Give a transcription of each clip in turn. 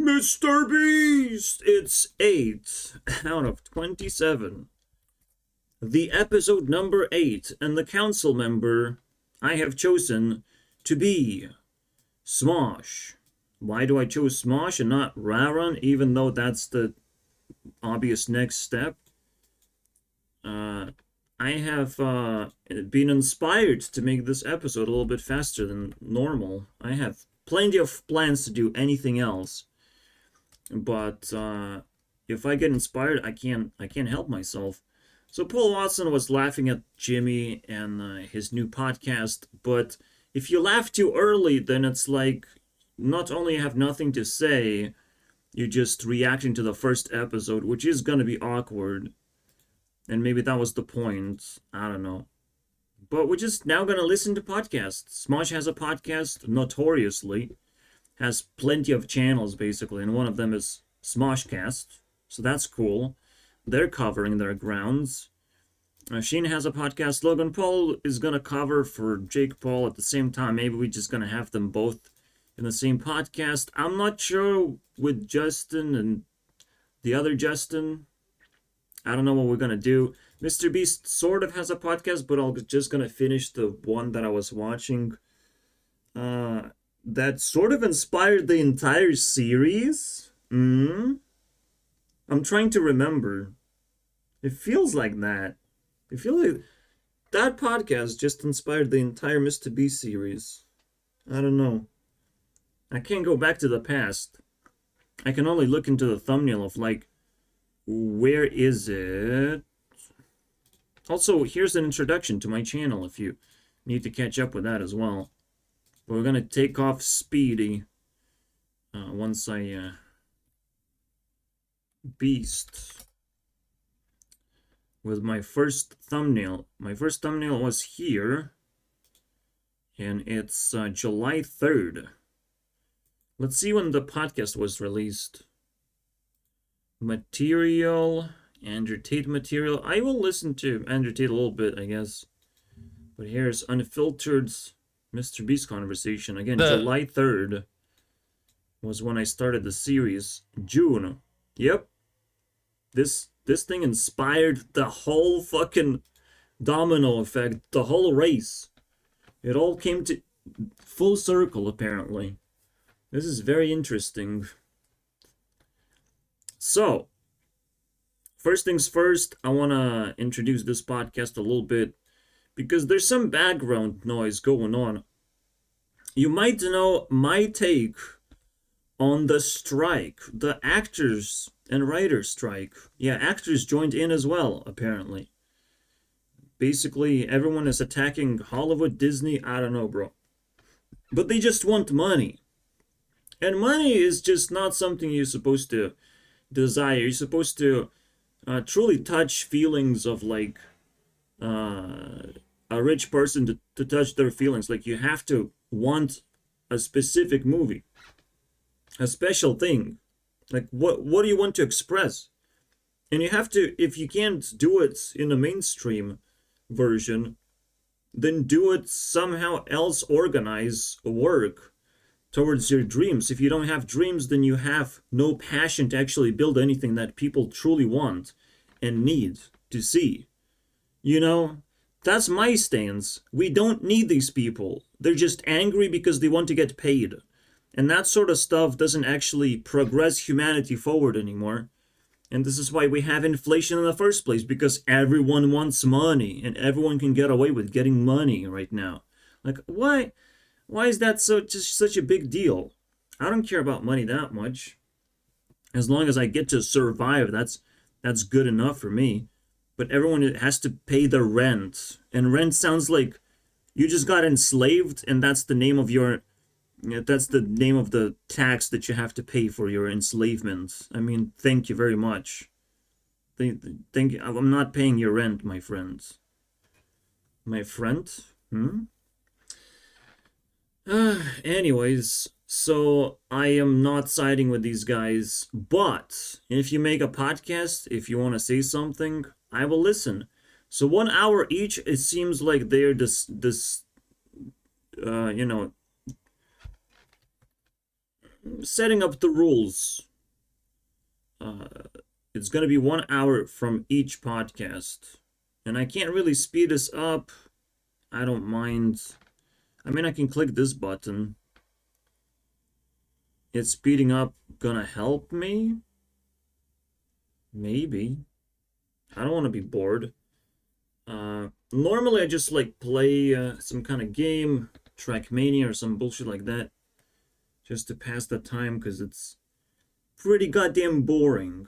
Mr. Beast! It's 8 out of 27. The episode number 8, and the council member I have chosen to be Smosh. Why do I choose Smosh and not Raron, even though that's the obvious next step? I have been inspired to make this episode a little bit faster than normal. I have plenty of plans to do anything else, but if I get inspired, I can't help myself. So Paul Watson was laughing at Jimmy and his new podcast, but if you laugh too early, then it's like not only have nothing to say, you're just reacting to the first episode, which is gonna be awkward. And maybe that was the point. I don't know. But we're just now gonna listen to podcasts. Smosh has a podcast, notoriously. Has plenty of channels, basically, and one of them is Smoshcast. So that's cool. They're covering their grounds. Sheen has a podcast. Logan Paul is gonna cover for Jake Paul at the same time. Maybe we're just gonna have them both in the same podcast. I'm not sure with Justin and the other Justin. I don't know what we're gonna do. Mr. Beast sort of has a podcast, but I'm just gonna finish the one that I was watching. That sort of inspired the entire series. I'm trying to remember. It feels like that. I feel like that podcast just inspired the entire Mr. Beast series. I don't know. I can't go back to the past. I can only look into the thumbnail of like, where is it? Also, here's an introduction to my channel if you need to catch up with that as well. But we're gonna take off speedy once I beast with my first thumbnail. My first thumbnail was here, and it's July 3rd. Let's see when the podcast was released. Material, Andrew Tate material. I will listen to Andrew Tate a little bit, I guess. But here's unfiltered Mr. Beast conversation. Again, July 3rd was when I started the series. June. Yep. This thing inspired the whole fucking domino effect, the whole race. It all came to full circle, apparently. This is very interesting. So, first things first, I want to introduce this podcast a little bit because there's some background noise going on. You might know my take on the strike, the actors and writers strike. Yeah, actors joined in as well, apparently. Basically, everyone is attacking Hollywood, Disney, I don't know, bro. But they just want money. And money is just not something you're supposed to desire. You're supposed to truly touch feelings of like a rich person to touch their feelings. Like you have to want a specific movie, a special thing. Like what do you want to express? And you have to, if you can't do it in a mainstream version, then do it somehow else, organize work towards your dreams. If you don't have dreams, then you have no passion to actually build anything that people truly want and need to see. You know, that's my stance. We don't need these people. They're just angry because they want to get paid. And that sort of stuff doesn't actually progress humanity forward anymore. And this is why we have inflation in the first place, because everyone wants money and everyone can get away with getting money right now. Like, why? Why is that just such a big deal? I don't care about money that much. As long as I get to survive, that's good enough for me. But everyone has to pay their rent. And rent sounds like you just got enslaved and that's the name of the tax that you have to pay for your enslavement. I mean, thank you very much. Thank you. I'm not paying your rent, my friends. My friend? Anyways, so I am not siding with these guys, but if you make a podcast, if you want to say something, I will listen. So 1 hour each, it seems like they're this setting up the rules. It's gonna be 1 hour from each podcast. And I can't really speed this up. I don't mind. I mean, I can click this button. Is speeding up gonna help me? Maybe. I don't want to be bored. Normally I just like play some kind of game, Trackmania or some bullshit like that, just to pass the time, because it's pretty goddamn boring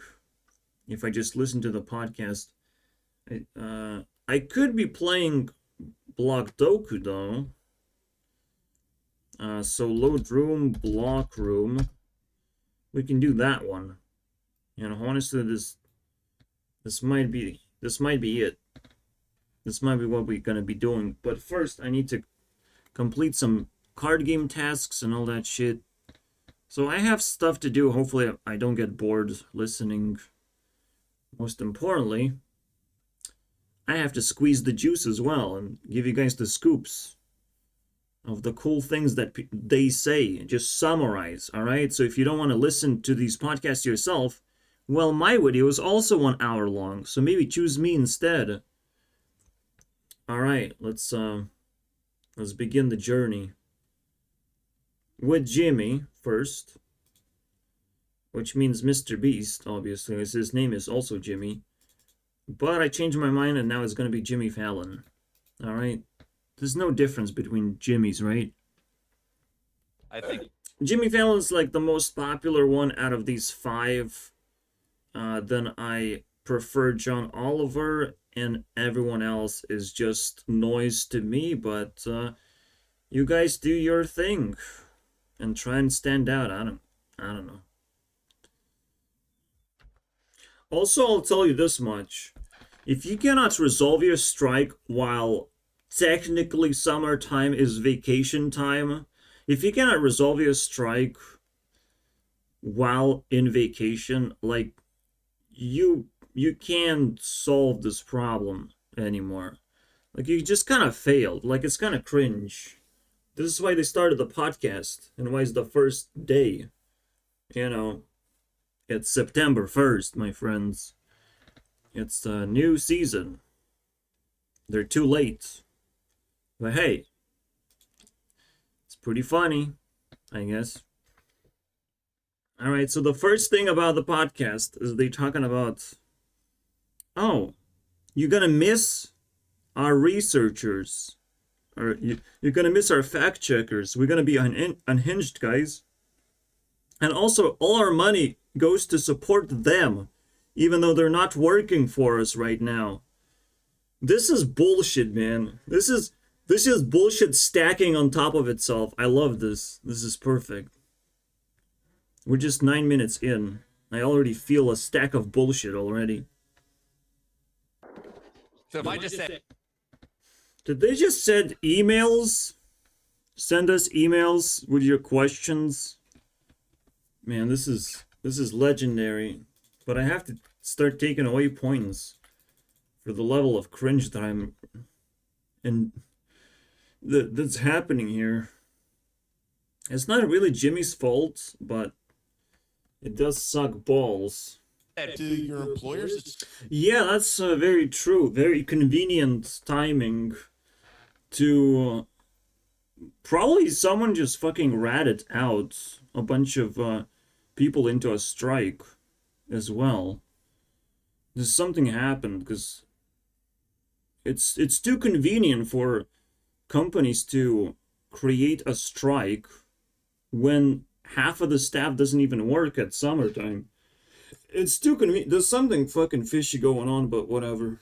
if I just listen to the podcast. I could be playing Block Doku though. So load room, block room. We can do that one. You know, honestly, this might be it. This might be what we're gonna be doing. But first, I need to complete some card game tasks and all that shit. So I have stuff to do. Hopefully, I don't get bored listening. Most importantly, I have to squeeze the juice as well and give you guys the scoops of the cool things that they say. Just summarize, all right? So if you don't want to listen to these podcasts yourself, well, my video is also 1 hour long, so maybe choose me instead. All right, let's begin the journey with Jimmy first, which means Mr. Beast, obviously, as his name is also Jimmy. But I changed my mind, and now it's going to be Jimmy Fallon. All right? There's no difference between Jimmys, right? I think Jimmy Fallon's like the most popular one out of these five. Then I prefer John Oliver, and everyone else is just noise to me. But you guys do your thing and try and stand out. I don't know. Also, I'll tell you this much. If you cannot resolve your strike while technically summertime is vacation time, if you cannot resolve your strike while in vacation, like, you can't solve this problem anymore. Like, you just kind of failed. Like, it's kind of cringe. This is why they started the podcast, and why it's the first day. You know, it's September 1st, my friends. It's a new season. They're too late. But hey, it's pretty funny, I guess. Alright, so the first thing about the podcast is they talking about, oh, you're gonna miss our researchers. Or you're gonna miss our fact checkers. We're gonna be unhinged, guys. And also, all our money goes to support them, even though they're not working for us right now. This is bullshit, man. This is bullshit stacking on top of itself. I love this. This is perfect. We're just 9 minutes in. I already feel a stack of bullshit already. so. If I just said, Did they just send emails? Send us emails with your questions? Man, this is legendary. But I have to start taking away points for the level of cringe that I'm and that's happening here. It's not really Jimmy's fault, but it does suck balls. to your employers, Yeah, that's very true. Very convenient timing to probably someone just fucking ratted out a bunch of people into a strike as well. There's something happened because it's too convenient for companies to create a strike when half of the staff doesn't even work at summertime. It's too convenient. There's something fucking fishy going on, but whatever.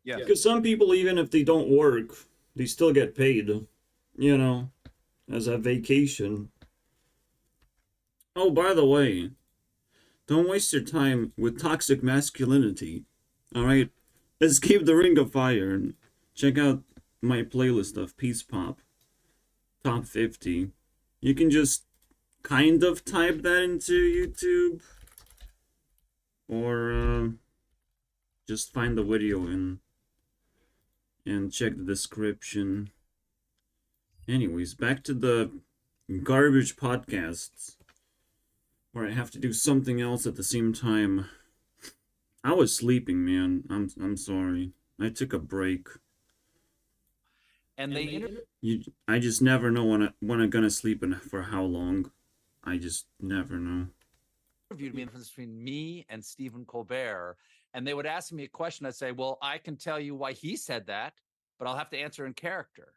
yeah. Because some people, even if they don't work, they still get paid, you know, as a vacation. Oh, by the way, don't waste your time with toxic masculinity, alright? Escape the Ring of Fire and check out my playlist of Peace Pop Top 50. You can just kind of type that into YouTube, or just find the video and check the description. Anyways, back to the garbage podcasts where I have to do something else at the same time. I was sleeping, man. I'm sorry. I took a break. And they I just never know when I'm gonna sleep and for how long. I just never know. interviewed me in the difference between me and Stephen Colbert, and they would ask me a question. I'd say, well, I can tell you why he said that, but I'll have to answer in character.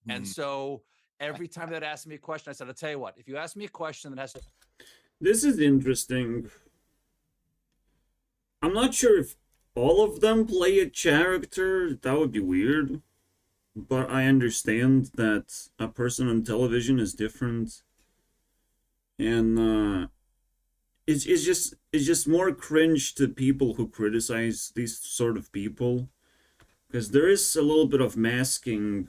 And so every time they'd ask me a question, I said, I'll tell you what, if you ask me a question that has This is interesting. I'm not sure if all of them play a character. That would be weird. But I understand that a person on television is different. And it's just more cringe to people who criticize these sort of people. Because there is a little bit of masking.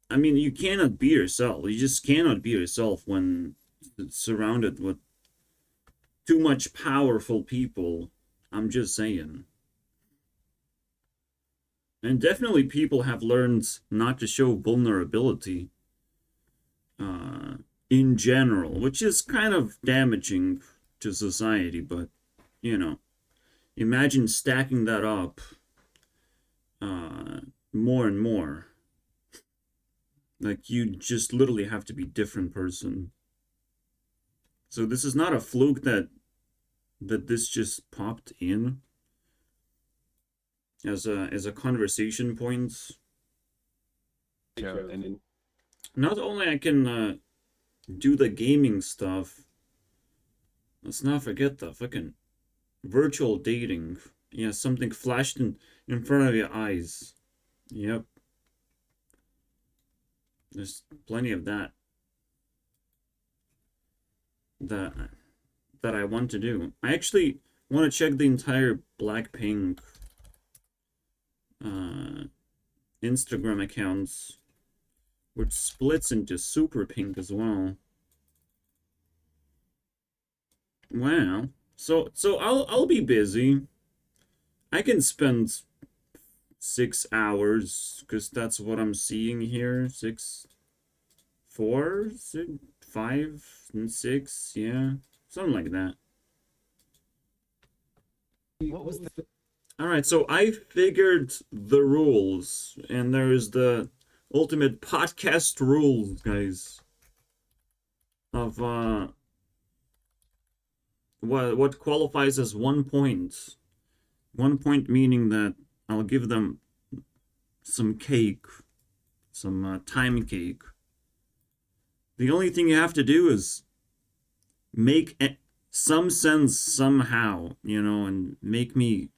I mean, you cannot be yourself. You just cannot be yourself when surrounded with too much powerful people. I'm just saying. And definitely people have learned not to show vulnerability in general, which is kind of damaging to society, but, you know, imagine stacking that up more and more. Like, you just literally have to be a different person. So this is not a fluke that this just popped in as a conversation point. Yeah, and Not only I can do the gaming stuff, let's not forget the fucking virtual dating. Yeah, something flashed in front of your eyes. Yep. There's plenty of that. That I want to do. I actually want to check the entire Blackpink Instagram accounts, which splits into Super Pink as well. Wow. So I'll be busy. I can spend 6 hours because that's what I'm seeing here. 6, 4, 6, 5, and 6. Yeah, something like that. what was the All right, so I figured the rules, and there's the ultimate podcast rules, guys, of what qualifies as 1 point. 1 point meaning that I'll give them some cake, some time cake. The only thing you have to do is make some sense somehow, and make me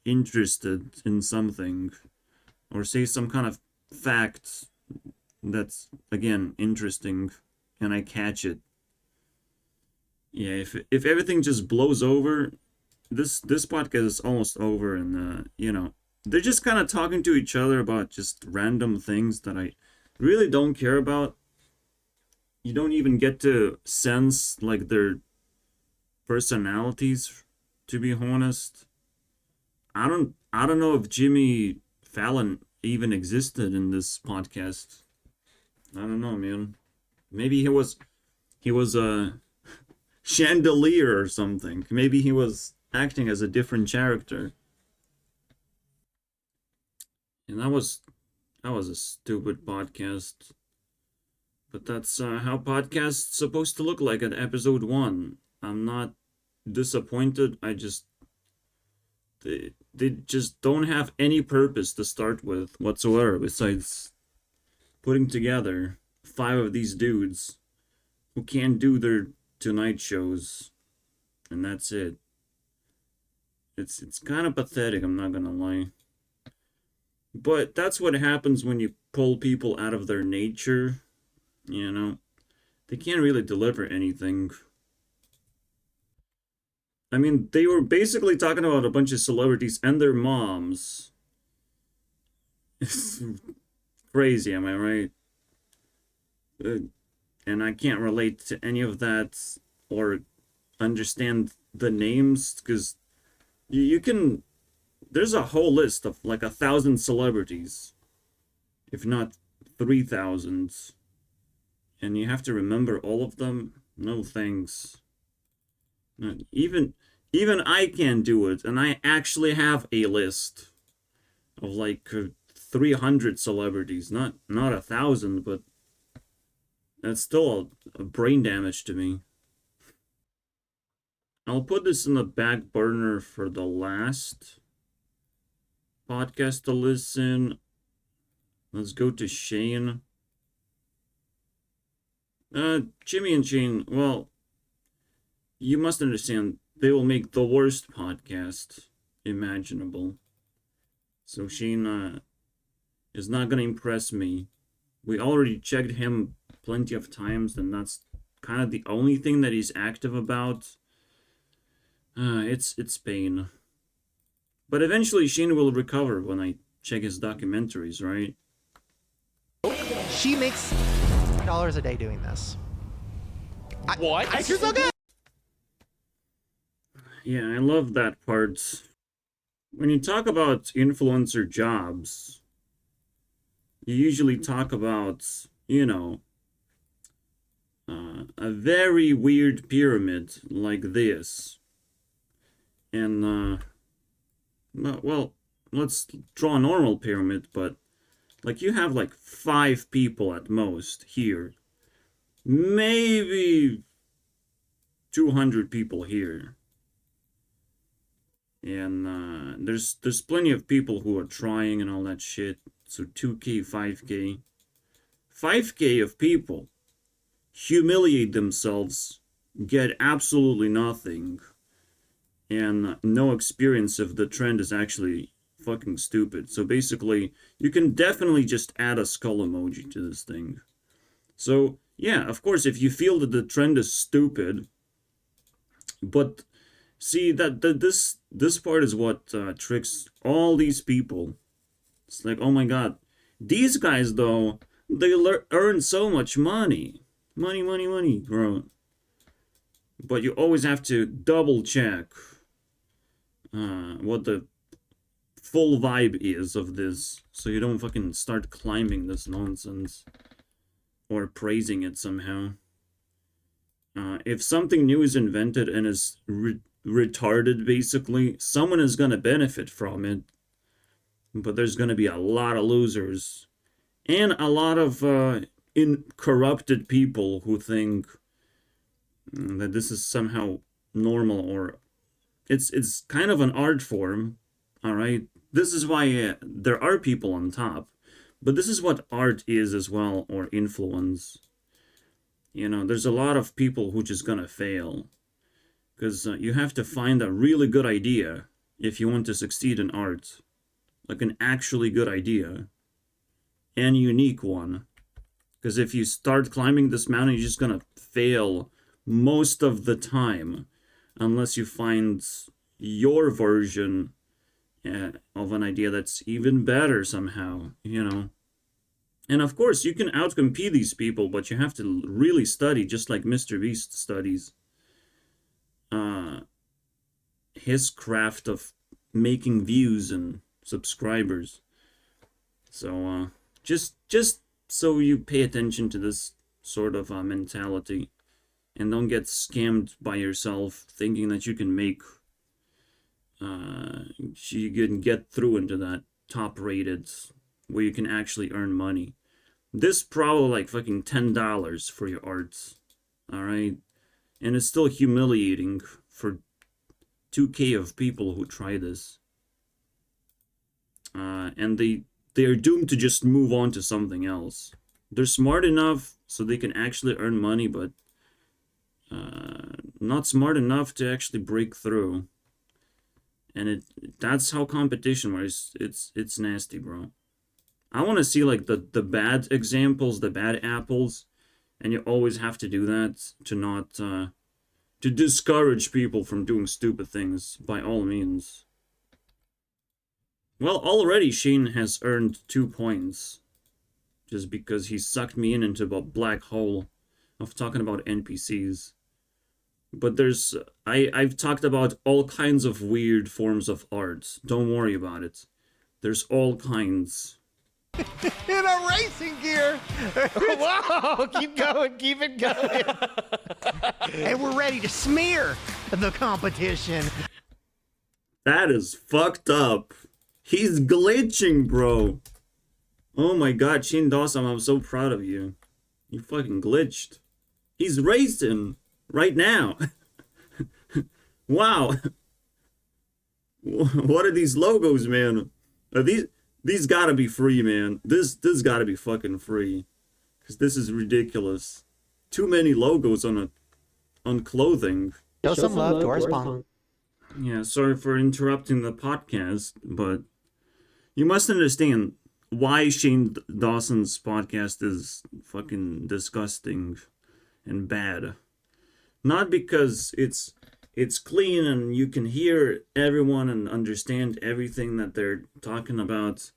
interested in something, or say some kind of fact that's, again, interesting, and I catch it. Yeah, if everything just blows over, this podcast is almost over, and they're just kind of talking to each other about just random things that I really don't care about. You don't even get to sense like their personalities, to be honest. I don't know if Jimmy Fallon even existed in this podcast. I don't know, man. Maybe he was a chandelier or something. Maybe he was acting as a different character. And that was a stupid podcast. But that's how podcasts supposed to look like at episode 1. I'm not disappointed. They just don't have any purpose to start with whatsoever besides putting together 5 of these dudes who can't do their Tonight shows, and that's it. It's kind of pathetic, I'm not gonna lie. But that's what happens when you pull people out of their nature, They can't really deliver anything. I mean, they were basically talking about a bunch of celebrities and their moms. It's crazy, am I right? And I can't relate to any of that or understand the names, because you can. There's a whole list of like 1,000 celebrities, if not 3,000. And you have to remember all of them? No thanks. Even even I can't do it, and I actually have a list of like 300 celebrities, not 1,000, but that's still a brain damage to me. I'll put this in the back burner for the last podcast to listen. Let's go to Shane. Jimmy and Shane, well, you must understand, they will make the worst podcast imaginable. So Shane is not gonna impress me. We already checked him plenty of times, and that's kind of the only thing that he's active about. It's pain. But eventually Shane will recover when I check his documentaries, right? She makes dollars a day doing this. What? You're so good. Yeah, I love that part. When you talk about influencer jobs, you usually talk about, a very weird pyramid like this. And, well, let's draw a normal pyramid, but like you have like 5 people at most here. Maybe 200 people here. And there's plenty of people who are trying and all that shit. So 2K, 5K. 5K of people humiliate themselves, get absolutely nothing, and no experience if the trend is actually fucking stupid. So basically, you can definitely just add a skull emoji to this thing. So, yeah, of course, if you feel that the trend is stupid, but see that this part is what tricks all these people. It's like, oh my god, these guys though, they earn so much money, money, bro. But you always have to double check what the full vibe is of this, so you don't fucking start climbing this nonsense or praising it somehow. If something new is invented and is retarded, basically, someone is gonna benefit from it, but there's gonna be a lot of losers and a lot of corrupted people who think that this is somehow normal, or it's kind of an art form. All right, this is why there are people on top, but this is what art is as well, or influence. There's a lot of people who just gonna fail because you have to find a really good idea if you want to succeed in art, like an actually good idea and unique one. Because if you start climbing this mountain, you're just gonna fail most of the time unless you find your version of an idea that's even better somehow. And of course, you can outcompete these people, but you have to really study, just like Mr. Beast studies his craft of making views and subscribers. So just so you pay attention to this sort of mentality, and don't get scammed by yourself thinking that you can get through into that top rated where you can actually earn money. This probably like fucking $10 for your arts, all right, and it's still humiliating for 2K of people who try this, and they are doomed to just move on to something else. They're smart enough so they can actually earn money, but not smart enough to actually break through. And that's how competition works. It's nasty, bro. I want to see like the bad examples, the bad apples, and you always have to do that to not to discourage people from doing stupid things by all means. Well, already Shane has earned 2 points just because he sucked me into a black hole of talking about NPCs. But I've talked about all kinds of weird forms of art. Don't worry about it. There's all kinds. In a racing gear. Whoa, keep going, keep it going. And we're ready to smear the competition. That is fucked up. He's glitching, bro. Oh my god, Shane Dawson, I'm so proud of you. You fucking glitched. He's racing right now. Wow. What are these logos, man? Are these gotta be free, man. This gotta be fucking free. Cause this is ridiculous. Too many logos on clothing. Show some love to our sponsor. Yeah, sorry for interrupting the podcast, but you must understand why Shane Dawson's podcast is fucking disgusting and bad. Not because it's clean and you can hear everyone and understand everything that they're talking about.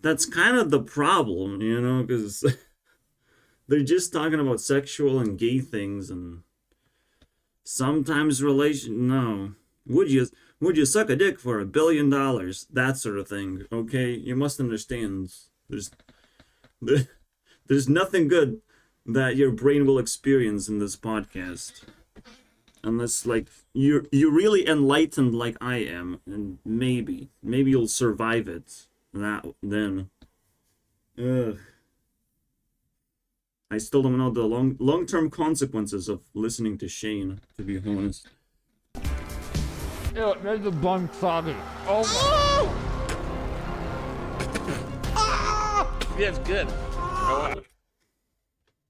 That's kind of the problem, you know, because they're just talking about sexual and gay things and sometimes no. Would you suck a dick for $1 billion? That sort of thing, okay? You must understand. There's nothing good that your brain will experience in this podcast. Unless, like, you're really enlightened like I am, and maybe you'll survive it. Then. Ugh. I still don't know the long-term consequences of listening to Shane, to be honest. Ew, it made the bun soggy. Oh my. Yeah, it's good.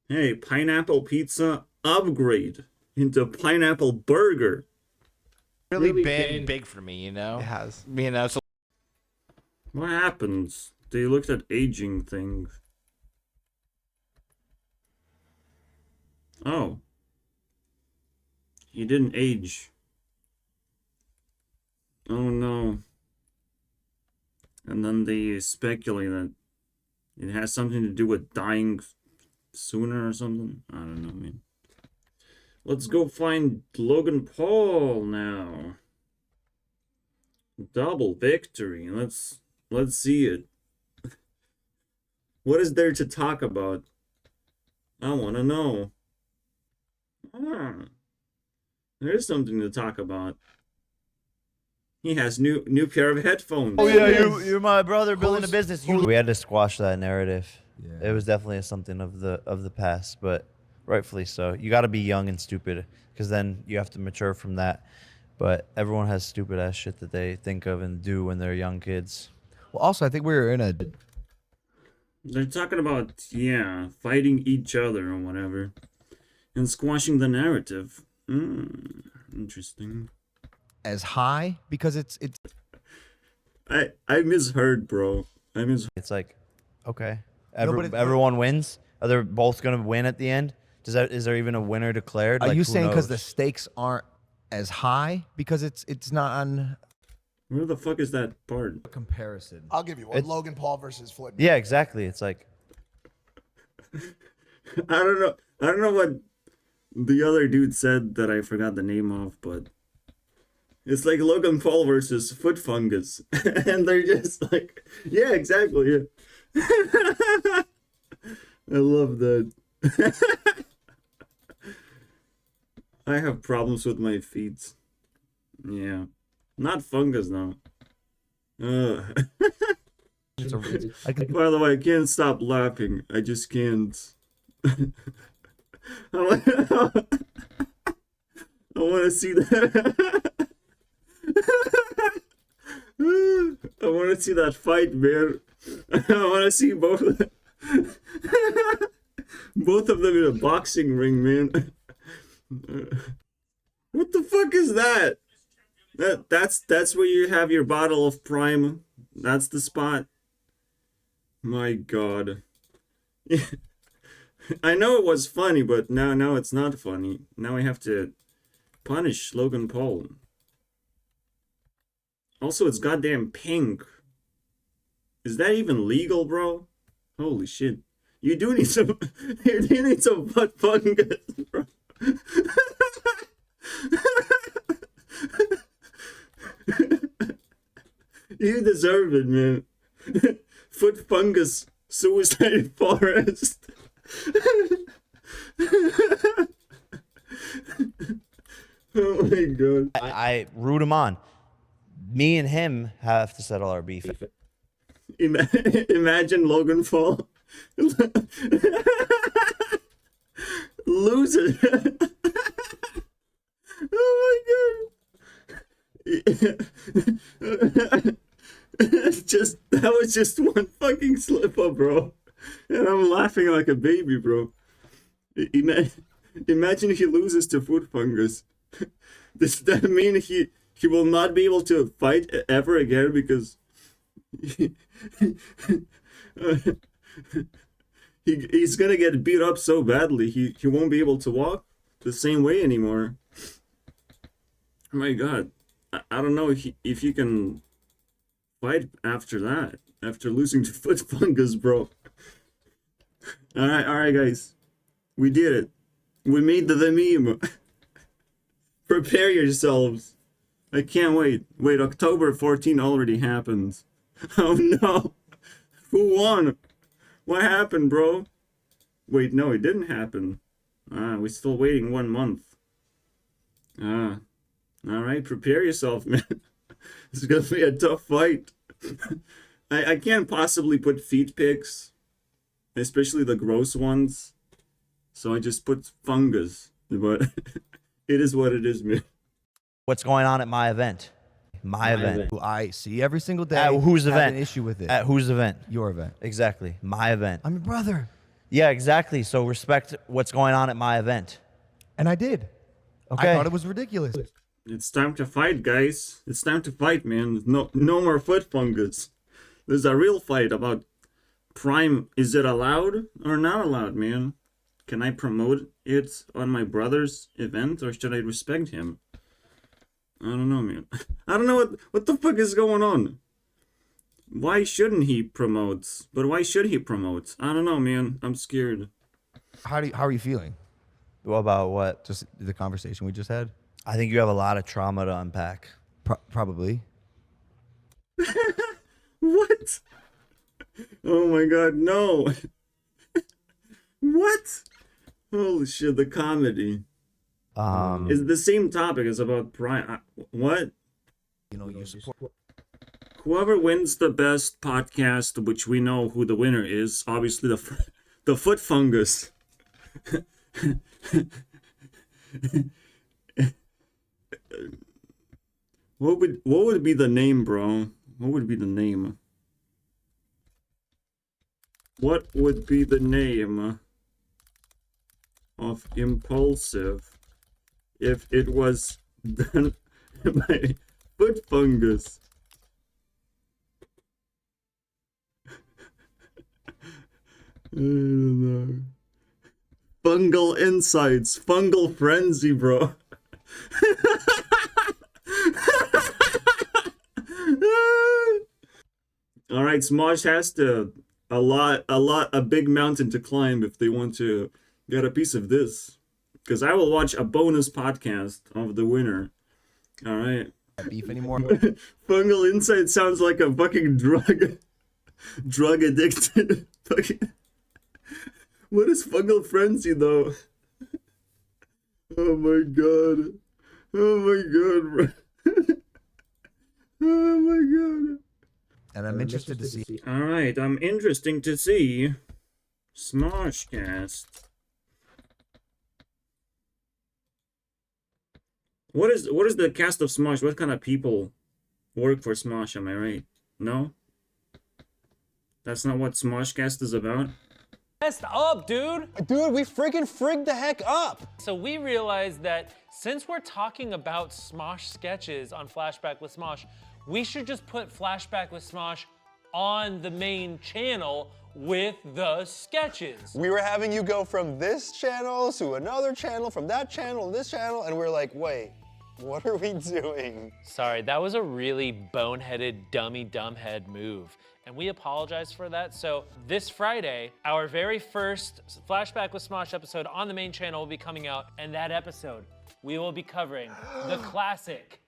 Hey, pineapple pizza upgrade into pineapple burger. Really big for me, you know? It has. You know, so What happens? They looked at aging things. Oh. He didn't age. Oh no. And then they speculate that it has something to do with dying sooner or something. I don't know, man. Let's go find Logan Paul now. Double victory. Let's see it. What is there to talk about? I want to know. There is something to talk about. He has new pair of headphones. Oh yeah, you're my brother building a business. We had to squash that narrative. Yeah. It was definitely something of the past, but rightfully so. You got to be young and stupid, because then you have to mature from that. But everyone has stupid ass shit that they think of and do when they're young kids. Well, also, I think we're in a. They're talking about, yeah, fighting each other or whatever. And squashing the narrative. Interesting. As high because it's. I misheard, bro. It's like, okay, but everyone wins. Are they both gonna win at the end? Is there even a winner declared? Are Like, you who saying because the knows? stakes aren't as high because it's not on Where the fuck is that part? comparison? I'll give you one. Logan Paul versus Floyd. Yeah, exactly. It's like, I don't know what the other dude said that I forgot the name of, but it's like Logan Paul versus Foot Fungus. And they're just like, yeah, exactly. Yeah. I love that. I have problems with my feet. Yeah. Not fungus, though. By the way, I can't stop laughing. I just can't. I want to see that. I want to see that fight, man. I want to see both of them in a boxing ring, man. What the fuck is that? That's where you have your bottle of Prime. That's the spot. My God. I know it was funny, but now it's not funny. Now I have to punish Logan Paul. Also, it's goddamn pink. Is that even legal, bro? Holy shit. You do need some butt fungus, bro. You deserve it, man. foot fungus suicide forest. Oh my god. I root him on. Me and him have to settle our beef. Imagine Logan Paul lose it. Oh my god. Just that was just one fucking slip up, bro. And I'm laughing like a baby, bro. Imagine he loses to foot fungus. Does that mean he will not be able to fight ever again because he's gonna get beat up so badly he won't be able to walk the same way anymore. Oh my god. I don't know if you can fight after that, after losing to foot fungus, bro. Alright guys. We did it. We made the meme. Prepare yourselves. I can't wait. Wait, October 14 already happened. Oh no. Who won? What happened, bro? Wait, no, it didn't happen. We're still waiting 1 month. Alright, prepare yourself, man. It's gonna be a tough fight. I can't possibly put feet pics, especially the gross ones. So I just put fungus. But it is what it is, man. What's going on at my event? My event. Who I see every single day. At whose have event? An issue with it. At whose event? Your event. Exactly. My event. I'm your brother. Yeah, exactly. So respect what's going on at my event. And I did. Okay. I thought it was ridiculous. It's time to fight, guys. It's time to fight, man. No more foot fungus. There's a real fight about Prime. Is it allowed or not allowed, man? Can I promote it on my brother's event or should I respect him? I don't know, man. I don't know what the fuck is going on. Why shouldn't he promote? But why should he promote? I don't know, man. I'm scared. How are you feeling? What about what? Just the conversation we just had? I think you have a lot of trauma to unpack. Probably. What? Oh my god, no. What? Holy shit, the comedy. It's the same topic as about Prime. What? You know, you support. Whoever wins the best podcast, which we know who the winner is, obviously the foot fungus. What would be the name, bro? What would be the name? What would be the name of Impulsive if it was done by foot fungus? I don't know. Fungal insights, fungal frenzy, bro. All right, Smosh has a big mountain to climb if they want to get a piece of this. Because I will watch a bonus podcast of the winner. All right. Beef anymore. Fungal insight sounds like a fucking drug addicted. What is fungal frenzy though? Oh my god. Oh my god, bro. Oh my god. And I'm interested to see. Alright, I'm interesting to see Smoshcast. What is the cast of Smosh? What kind of people work for Smosh, am I right? No? That's not what Smoshcast is about? Messed up, dude. Dude, we freaking frigged the heck up. So we realized that since we're talking about Smosh sketches on Flashback with Smosh, we should just put Flashback with Smosh on the main channel with the sketches. We were having you go from this channel to another channel, from that channel to this channel, and we're like, wait, what are we doing? Sorry, that was a really boneheaded, dumbhead move. And we apologize for that. So this Friday, our very first Flashback with Smosh episode on the main channel will be coming out. And that episode, we will be covering the classic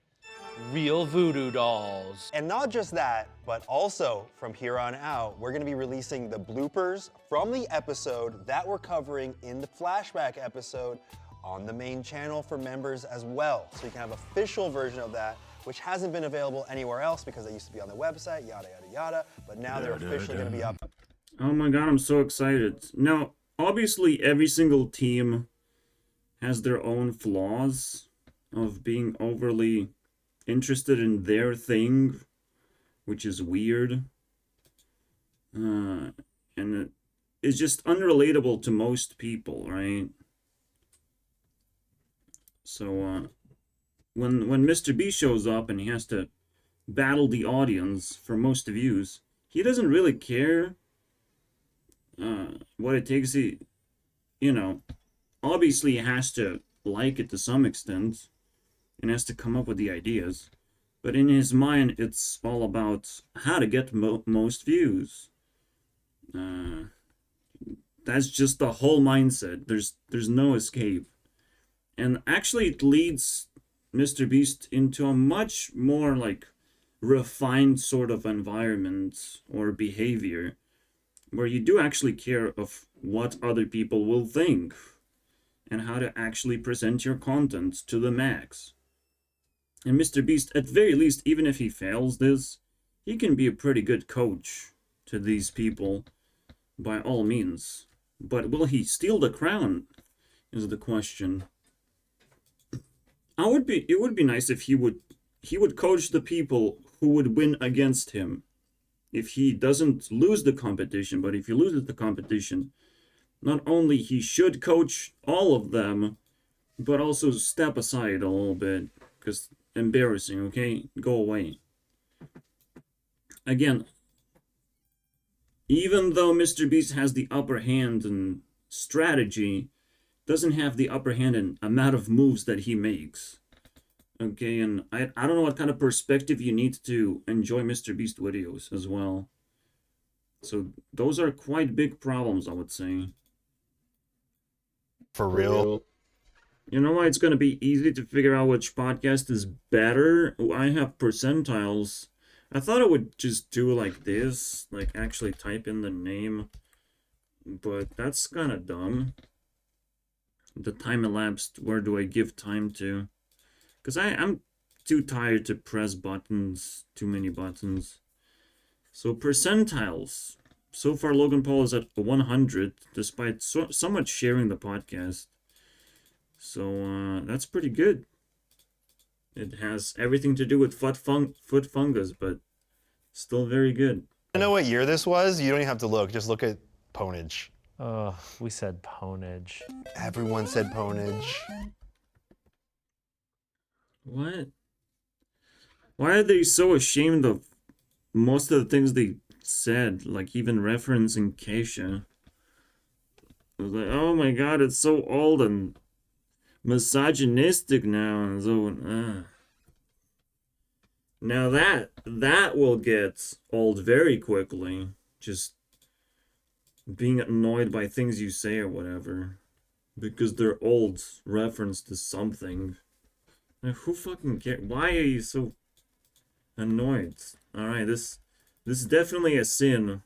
real voodoo dolls. And not just that, but also from here on out, we're gonna be releasing the bloopers from the episode that we're covering in the flashback episode on the main channel for members as well. So you can have official version of that, which hasn't been available anywhere else because they used to be on the website, yada, yada, yada, but now they're officially gonna be up. Oh my god, I'm so excited. Now, obviously every single team has their own flaws of being overly interested in their thing, which is weird. And it's just unrelatable to most people, right? So, when Mr. B shows up and he has to battle the audience for most views, he doesn't really care what it takes. Obviously he has to like it to some extent and has to come up with the ideas, but in his mind it's all about how to get most views. That's just the whole mindset. There's no escape. And actually it leads Mr. Beast into a much more like refined sort of environment or behavior where you do actually care of what other people will think and how to actually present your content to the max. And Mr. Beast, at very least, even if he fails this, he can be a pretty good coach to these people by all means. But will he steal the crown is the question. It would be nice if he would coach the people who would win against him. If he doesn't lose the competition, but if he loses the competition, not only he should coach all of them, but also step aside a little bit, because embarrassing, okay? Go away. Again, even though Mr. Beast has the upper hand in strategy, doesn't have the upper hand in amount of moves that he makes. Okay, and I don't know what kind of perspective you need to enjoy Mr. Beast videos as well. So those are quite big problems, I would say. For real? You know why it's going to be easy to figure out which podcast is better? I have percentiles. I thought I would just do like this, like actually type in the name, but that's kind of dumb. The time elapsed, where do I give time to? Because I'm too tired to press buttons, too many buttons. So percentiles. So far Logan Paul is at 100, despite so much sharing the podcast. So that's pretty good. It has everything to do with foot fungus, but still very good. I know what year this was. You don't even have to look. Just look at Ponage. Oh, we said ponage. Everyone said Ponage. What? Why are they so ashamed of most of the things they said, like even referencing Keisha? It was like, oh my god, it's so old and misogynistic now, and so now that will get old very quickly. Just being annoyed by things you say or whatever because they're old reference to something. Like, who fucking cares? Why are you so annoyed? Alright, this is definitely a sin.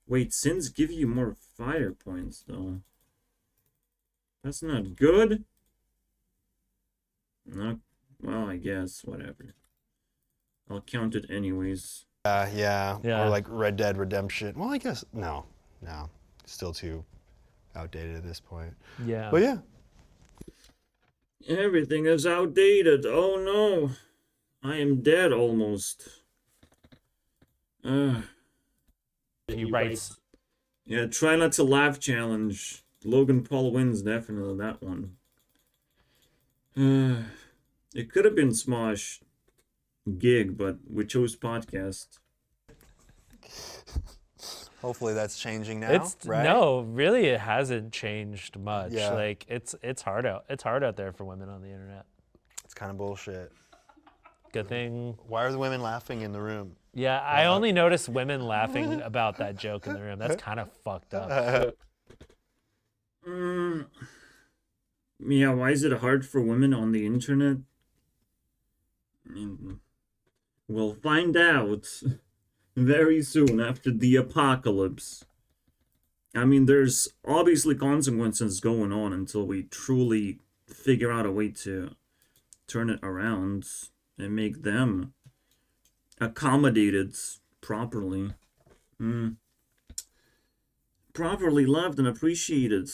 Wait, sins give you more fire points though. That's not good. No, well, I guess whatever. I'll count it anyways. Yeah. Yeah. Or like Red Dead Redemption. Well, I guess no. Still too outdated at this point. Yeah. But yeah. Everything is outdated. Oh no. I am dead almost. He writes. Yeah, try not to laugh challenge. Logan Paul wins definitely that one. It could have been Smosh gig, but we chose podcast. Hopefully that's changing now. It's right? no, really, it hasn't changed much. Yeah. Like it's hard out there for women on the internet. It's kind of bullshit. Good thing. Why are the women laughing in the room? Yeah, I only noticed women laughing about that joke in the room. That's kind of fucked up. Yeah, why is it hard for women on the internet? And we'll find out very soon after the apocalypse. I mean, there's obviously consequences going on until we truly figure out a way to turn it around and make them accommodated properly. Properly loved and appreciated.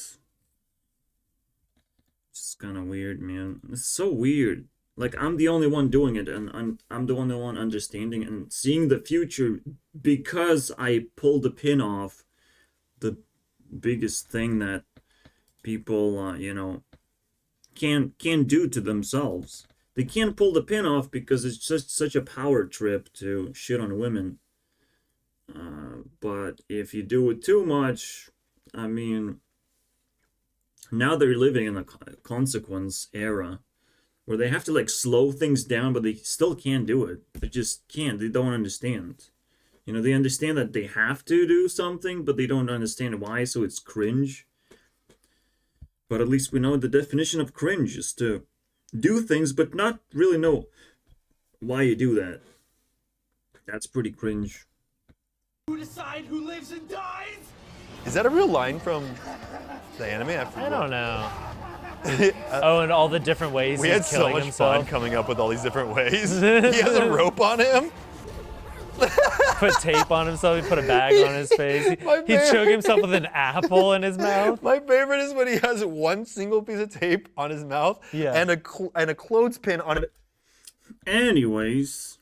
It's kind of weird, man. It's so weird. Like, I'm the only one doing it, and I'm the only one understanding and seeing the future because I pulled the pin off the biggest thing that people, can't do to themselves. They can't pull the pin off because it's just such a power trip to shit on women. But if you do it too much, I mean, now they're living in a consequence era where they have to like slow things down, but they still can't do it. They just can't. They don't understand. They understand that they have to do something, but they don't understand why, so it's cringe. But at least we know the definition of cringe is to do things, but not really know why you do that. That's pretty cringe. Who decide who lives and dies? Is that a real line from the anime? I don't know. Oh, and all the different ways We he's had so killing much himself. fun coming up with all these different ways. He has a rope on him. Put tape on himself. He put a bag on his face. He choked himself with an apple in his mouth. My favorite is when he has one single piece of tape on his mouth and a clothespin on it. Anyways,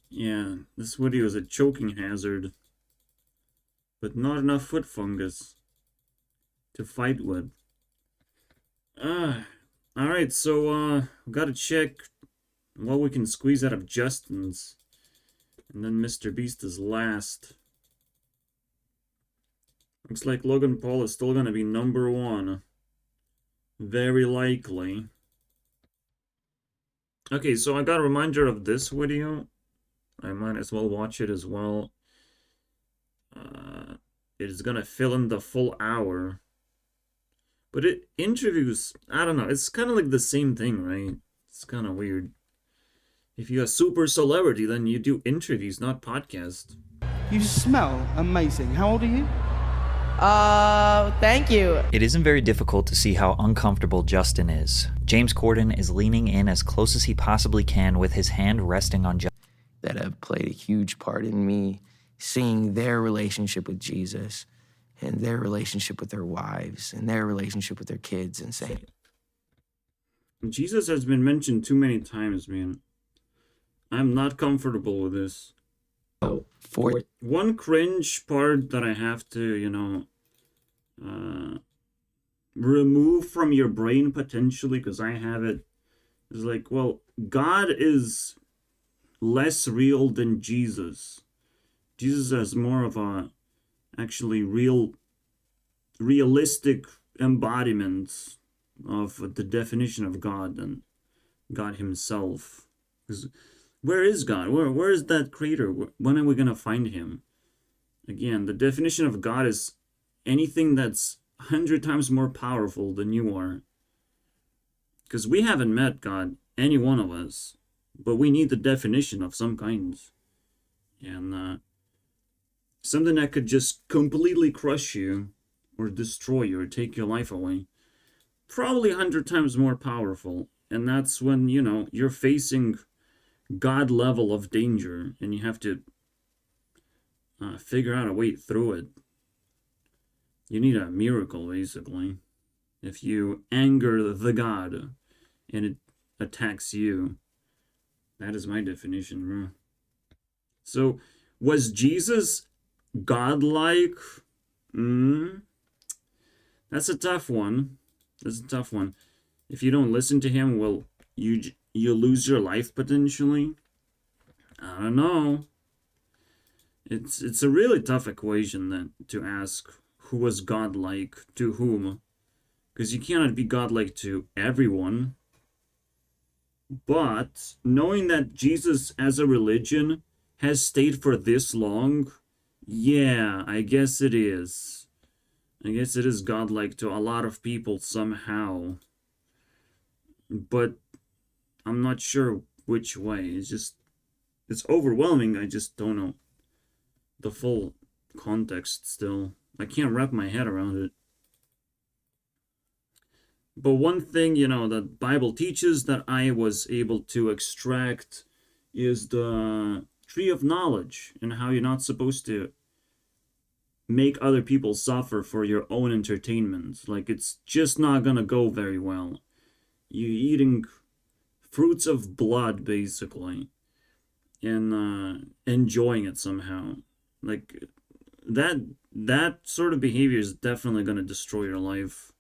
yeah, this video is a choking hazard, but not enough foot fungus to fight with. Alright, so we gotta check what we can squeeze out of Justin's, and then Mr. Beast is last. Looks like Logan Paul is still gonna be number one, very likely. Okay, so I got a reminder of this video. I might as well watch it as well. It is gonna fill in the full hour. But it interviews, I don't know, it's kind of like the same thing, right? It's kind of weird. If you're a super celebrity, then you do interviews, not podcasts. You smell amazing. How old are you? Thank you. It isn't very difficult to see how uncomfortable Justin is. James Corden is leaning in as close as he possibly can with his hand resting on Justin. That have played a huge part in me seeing their relationship with Jesus and their relationship with their wives and their relationship with their kids and saying, Jesus has been mentioned too many times, man. I'm not comfortable with this. One cringe part that I have to, remove from your brain potentially, because I have it, is like, well, God is less real than Jesus. Jesus has more of a actually realistic embodiment of the definition of God than God himself. Because where is God? Where is that creator? When are we going to find him? Again, the definition of God is anything that's 100 times more powerful than you are. Because we haven't met God, any one of us. But we need the definition of some kind. And something that could just completely crush you or destroy you or take your life away. Probably 100 times more powerful. And that's when, you're facing God level of danger and you have to figure out a way through it. You need a miracle, basically. If you anger the God and it attacks you. That is my definition. So, was Jesus godlike? That's a tough one. If you don't listen to him, well, you lose your life potentially. I don't know. It's a really tough equation then to ask who was godlike to whom, because you cannot be godlike to everyone. But knowing that Jesus as a religion has stayed for this long, yeah, I guess it is. I guess it is godlike to a lot of people somehow. But I'm not sure which way. It's overwhelming. I just don't know the full context still. I can't wrap my head around it. But one thing, the Bible teaches that I was able to extract is the tree of knowledge and how you're not supposed to make other people suffer for your own entertainment. Like, it's just not gonna go very well. You're eating fruits of blood, basically, and enjoying it somehow. Like, that sort of behavior is definitely gonna destroy your life.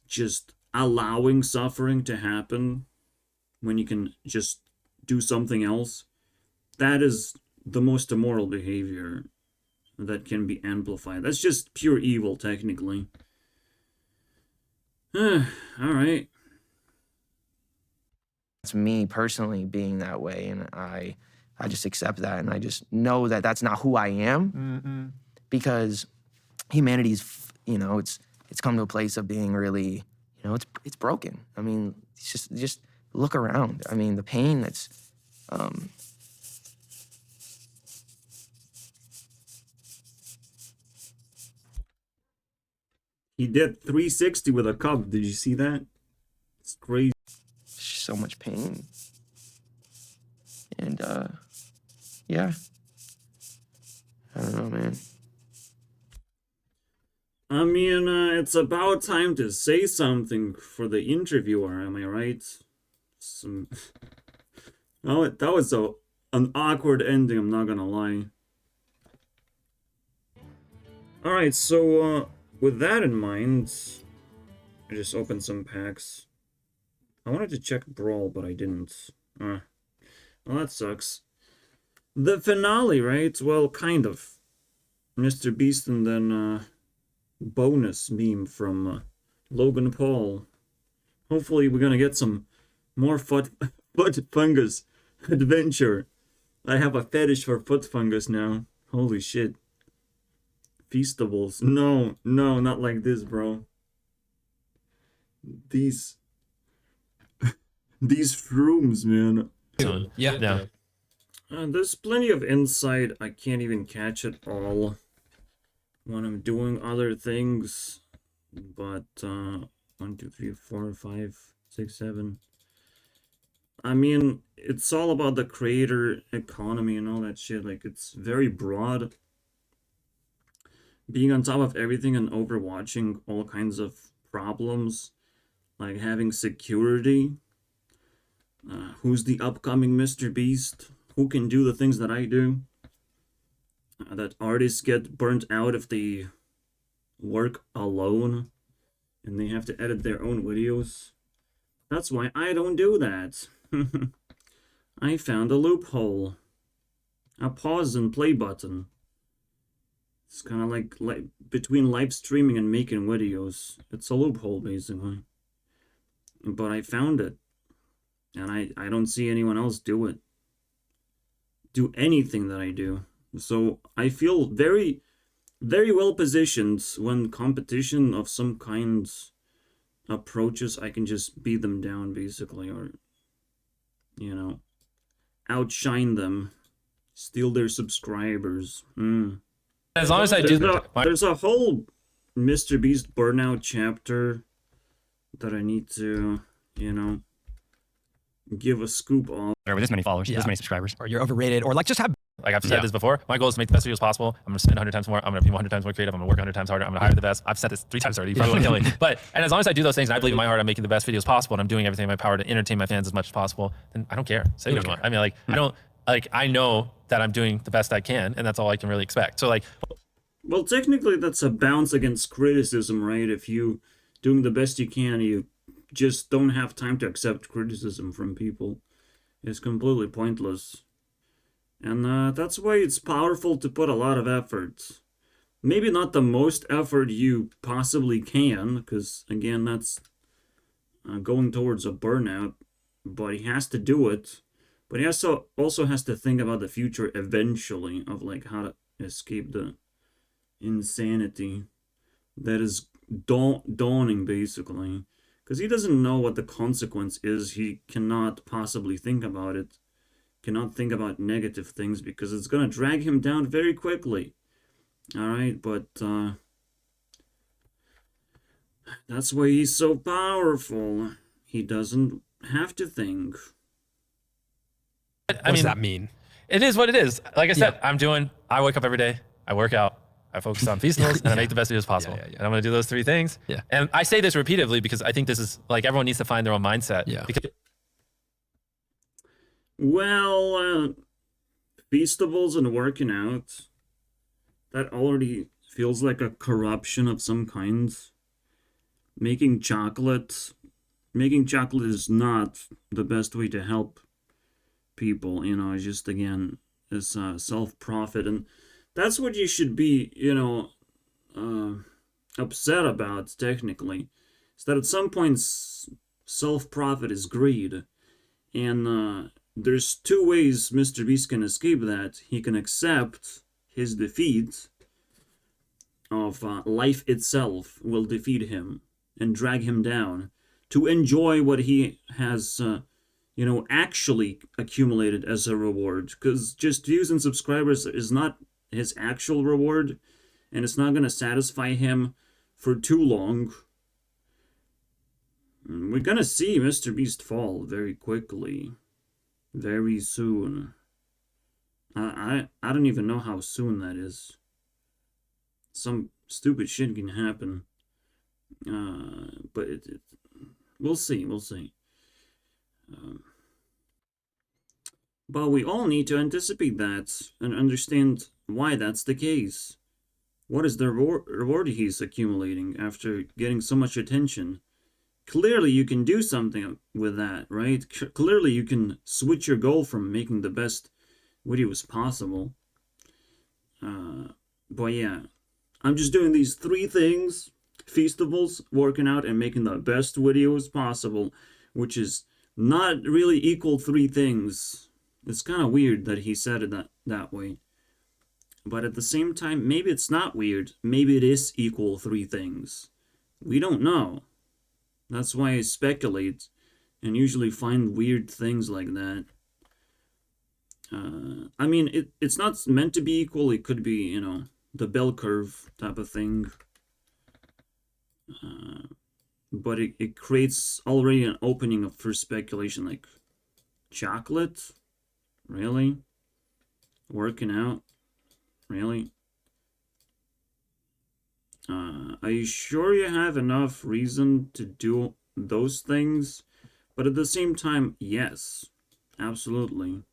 Just allowing suffering to happen when you can just do something else, that is the most immoral behavior that can be amplified. That's just pure evil, technically. All right. It's me personally being that way, and I just accept that, and I just know that that's not who I am, because humanity's, it's come to a place of being really, it's broken. I mean, it's just look around. I mean, the pain that's, He did 360 with a cup. Did you see that? It's crazy. So much pain. And, yeah. I don't know, man. I mean, it's about time to say something for the interviewer, am I right? Oh, that was an awkward ending, I'm not gonna lie. Alright, so, with that in mind, I just opened some packs. I wanted to check Brawl, but I didn't. Well, that sucks. The finale, right? Well, kind of. Mr. Beast and then, bonus meme from Logan Paul. Hopefully we're gonna get some more foot fungus adventure. I have a fetish for foot fungus now. Holy shit. Feastables. No, not like this, bro. These shrooms, man. Yeah. There's plenty of insight. I can't even catch it all when I'm doing other things. But 1, 2, 3, 4, 5, 6, 7. I mean, it's all about the creator economy and all that shit. Like, it's very broad. Being on top of everything and overwatching all kinds of problems, like having security. Who's the upcoming Mr. Beast? Who can do the things that I do? That artists get burnt out if they work alone and they have to edit their own videos. That's why I don't do that. I found a loophole. A pause and play button. It's kind of like between live streaming and making videos. It's a loophole, basically. But I found it. And I don't see anyone else do it. Do anything that I do. So I feel very, very well positioned when competition of some kind approaches. I can just beat them down, basically. Or, outshine them. Steal their subscribers. As long as I do there's a whole Mr. Beast burnout chapter that I need to, give a scoop on. With this many followers, this many subscribers. Or you're overrated, or just have... Like I've said this before, my goal is to make the best videos possible. I'm going to spend 100 times more. I'm going to be 100 times more creative. I'm going to work 100 times harder. I'm going to hire the best. I've said this 3 times already. You probably want to kill me. But, and as long as I do those things, and I believe in my heart I'm making the best videos possible, and I'm doing everything in my power to entertain my fans as much as possible, then I don't care. Say what you want. I mean, I know that I'm doing the best I can, and that's all I can really expect. So well, technically that's a bounce against criticism, right? If you doing the best you can, you just don't have time to accept criticism from people. It's completely pointless. And that's why it's powerful to put a lot of effort. Maybe not the most effort you possibly can, because, again, that's going towards a burnout. But he has to do it. But he also has to think about the future eventually, of how to escape the insanity that is dawning, basically. Because he doesn't know what the consequence is. He cannot possibly think about it. Cannot think about negative things because it's gonna drag him down very quickly. Alright, but that's why he's so powerful. He doesn't have to think. What does that mean? It is what it is. Like I said, I wake up every day, I work out, I focus on feasibles, and I make the best videos possible. And I'm gonna do those 3 things. And I say this repeatedly because I think this is like everyone needs to find their own mindset. Because well, feastables and working out, that already feels like a corruption of some kind. Making chocolate is not the best way to help people, you know. It's just, again, it's self-profit, and that's what you should be, you know, upset about, technically. Is that at some point self-profit is greed, and there's 2 ways Mr. Beast can escape that. He can accept his defeat of life itself will defeat him and drag him down, to enjoy what he has, you know, actually accumulated as a reward. Because just views and subscribers is not his actual reward, and it's not going to satisfy him for too long. We're going to see Mr. Beast fall very quickly. Very soon. I don't even know how soon that is. Some stupid shit can happen. But we'll see. But we all need to anticipate that and understand why that's the case. What is the reward he's accumulating after getting so much attention? Clearly you can do something with that, right? Clearly you can switch your goal from making the best videos possible. But yeah, I'm just doing these 3 things: feastables, working out, and making the best videos possible, which is not really equal 3 things. It's kind of weird that he said it that way. But at the same time, maybe it's not weird. Maybe it is equal 3 things. We don't know. That's why I speculate and usually find weird things like that. I mean, it's not meant to be equal. It could be, you know, the bell curve type of thing. But it creates already an opening for speculation, like chocolate? Really? Working out? Really? Are you sure you have enough reason to do those things? But at the same time, yes, absolutely.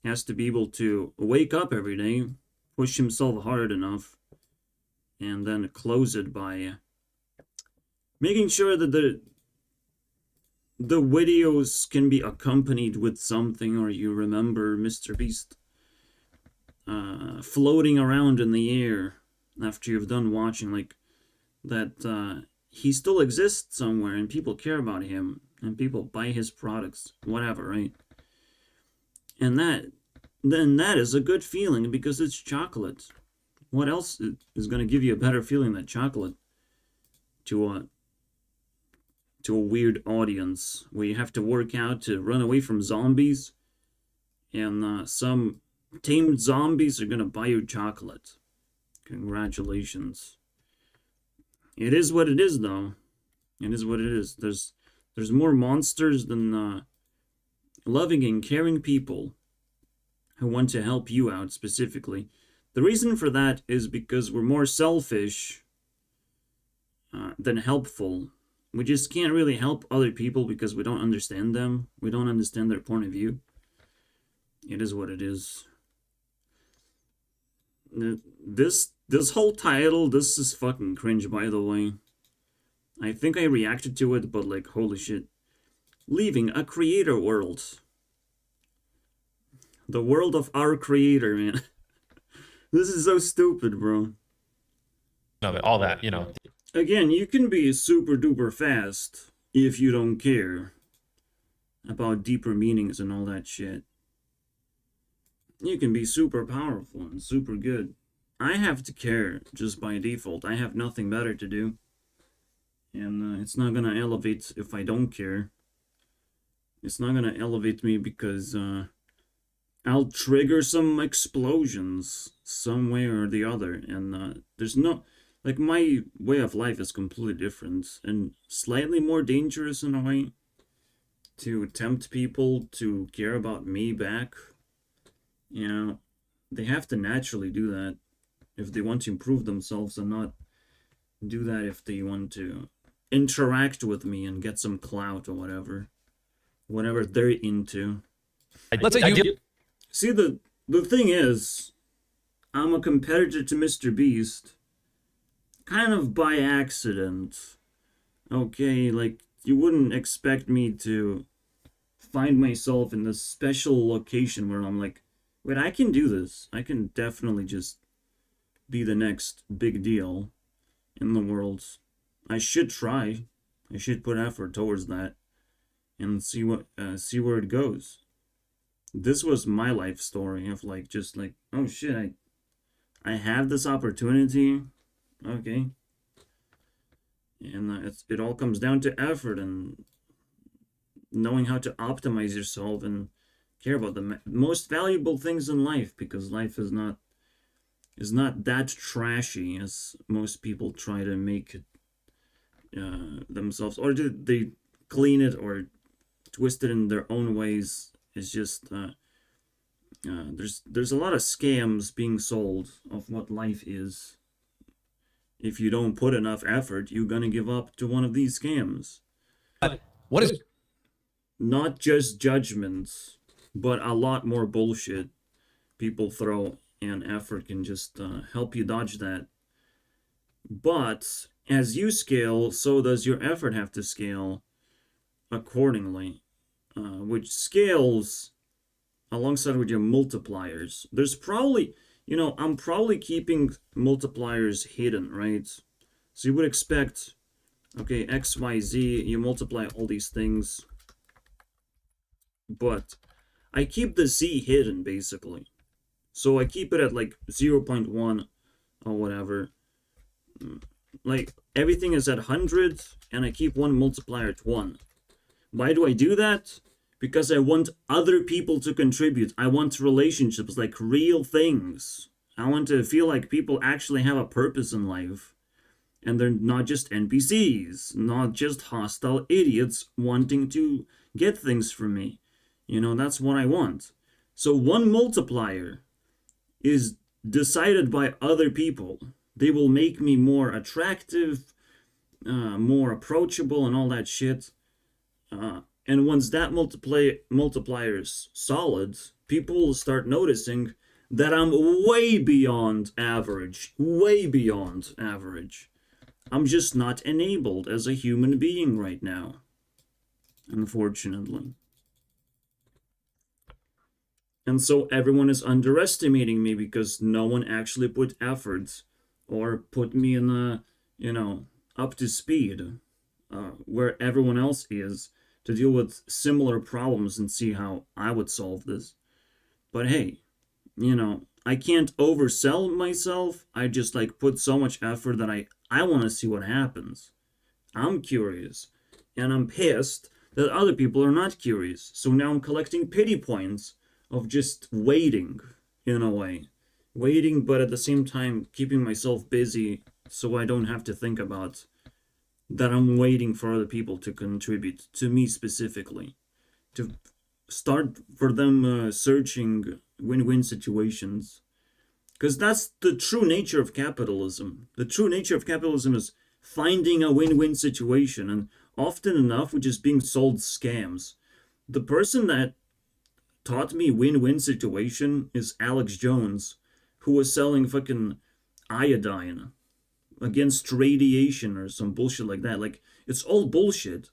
He has to be able to wake up every day, push himself hard enough, and then close it by making sure that the videos can be accompanied with something, or you remember Mr. Beast floating around in the air after you've done watching, like that he still exists somewhere and people care about him and people buy his products, whatever, right? And that is a good feeling because it's chocolate. What else is going to give you a better feeling than chocolate to a weird audience where you have to work out to run away from zombies, and some tamed zombies are going to buy you chocolate? Congratulations. It is what it is, though. It is what it is. There's more monsters than loving and caring people who want to help you out specifically. The reason for that is because we're more selfish than helpful. We just can't really help other people because we don't understand them. We don't understand their point of view. It is what it is. This whole title, this is fucking cringe, by the way. I think I reacted to it, but like, holy shit. Leaving a creator world. The world of our creator, man. This is so stupid, bro. No, but all that, you know. Again, you can be super duper fast if you don't care about deeper meanings and all that shit. You can be super powerful and super good. I have to care just by default. I have nothing better to do. And it's not gonna elevate if I don't care. It's not gonna elevate me because I'll trigger some explosions some way or the other. And there's no, like, my way of life is completely different and slightly more dangerous in a way, to tempt people to care about me back. You know, they have to naturally do that if they want to improve themselves, and not do that if they want to interact with me and get some clout or whatever they're into. Let's say you See, the thing is, I'm a competitor to Mr. Beast, kind of by accident. Okay, like, you wouldn't expect me to find myself in this special location where I'm like, wait, I can do this. I can definitely just be the next big deal in the world. I should try. I should put effort towards that and see where it goes. This was my life story of like, just like, oh shit, I have this opportunity. Okay. And it all comes down to effort and knowing how to optimize yourself and care about the most valuable things in life, because life is not that trashy as most people try to make it themselves, or do they clean it or twist it in their own ways. It's just there's a lot of scams being sold of what life is. If you don't put enough effort, you're gonna give up to one of these scams. What is Not just judgments, but a lot more bullshit people throw, and effort can just help you dodge that. But as you scale, so does your effort have to scale accordingly, which scales alongside with your multipliers. There's probably, I'm probably keeping multipliers hidden, right? So you would expect, okay, X, Y, Z, you multiply all these things, but I keep the Z hidden, basically. So I keep it at like 0.1 or whatever. Like, everything is at 100, and I keep one multiplier at 1. Why do I do that? Because I want other people to contribute. I want relationships, like real things. I want to feel like people actually have a purpose in life. And they're not just NPCs, not just hostile idiots wanting to get things from me. That's what I want. So one multiplier is decided by other people. They will make me more attractive, more approachable, and all that shit. And once that multiplier is solid, people will start noticing that I'm way beyond average. Way beyond average. I'm just not enabled as a human being right now. Unfortunately. And so everyone is underestimating me because no one actually put effort or put me in the, up to speed where everyone else is, to deal with similar problems and see how I would solve this. But hey, I can't oversell myself. I just put so much effort that I want to see what happens. I'm curious, and I'm pissed that other people are not curious. So now I'm collecting pity points of just waiting, in a way. Waiting, but at the same time keeping myself busy so I don't have to think about that I'm waiting for other people to contribute, to me specifically. To start for them searching win-win situations. Because that's the true nature of capitalism. The true nature of capitalism is finding a win-win situation, and often enough, which is being sold scams. The person that taught me win-win situation is Alex Jones, who was selling fucking iodine against radiation or some bullshit like that. It's all bullshit.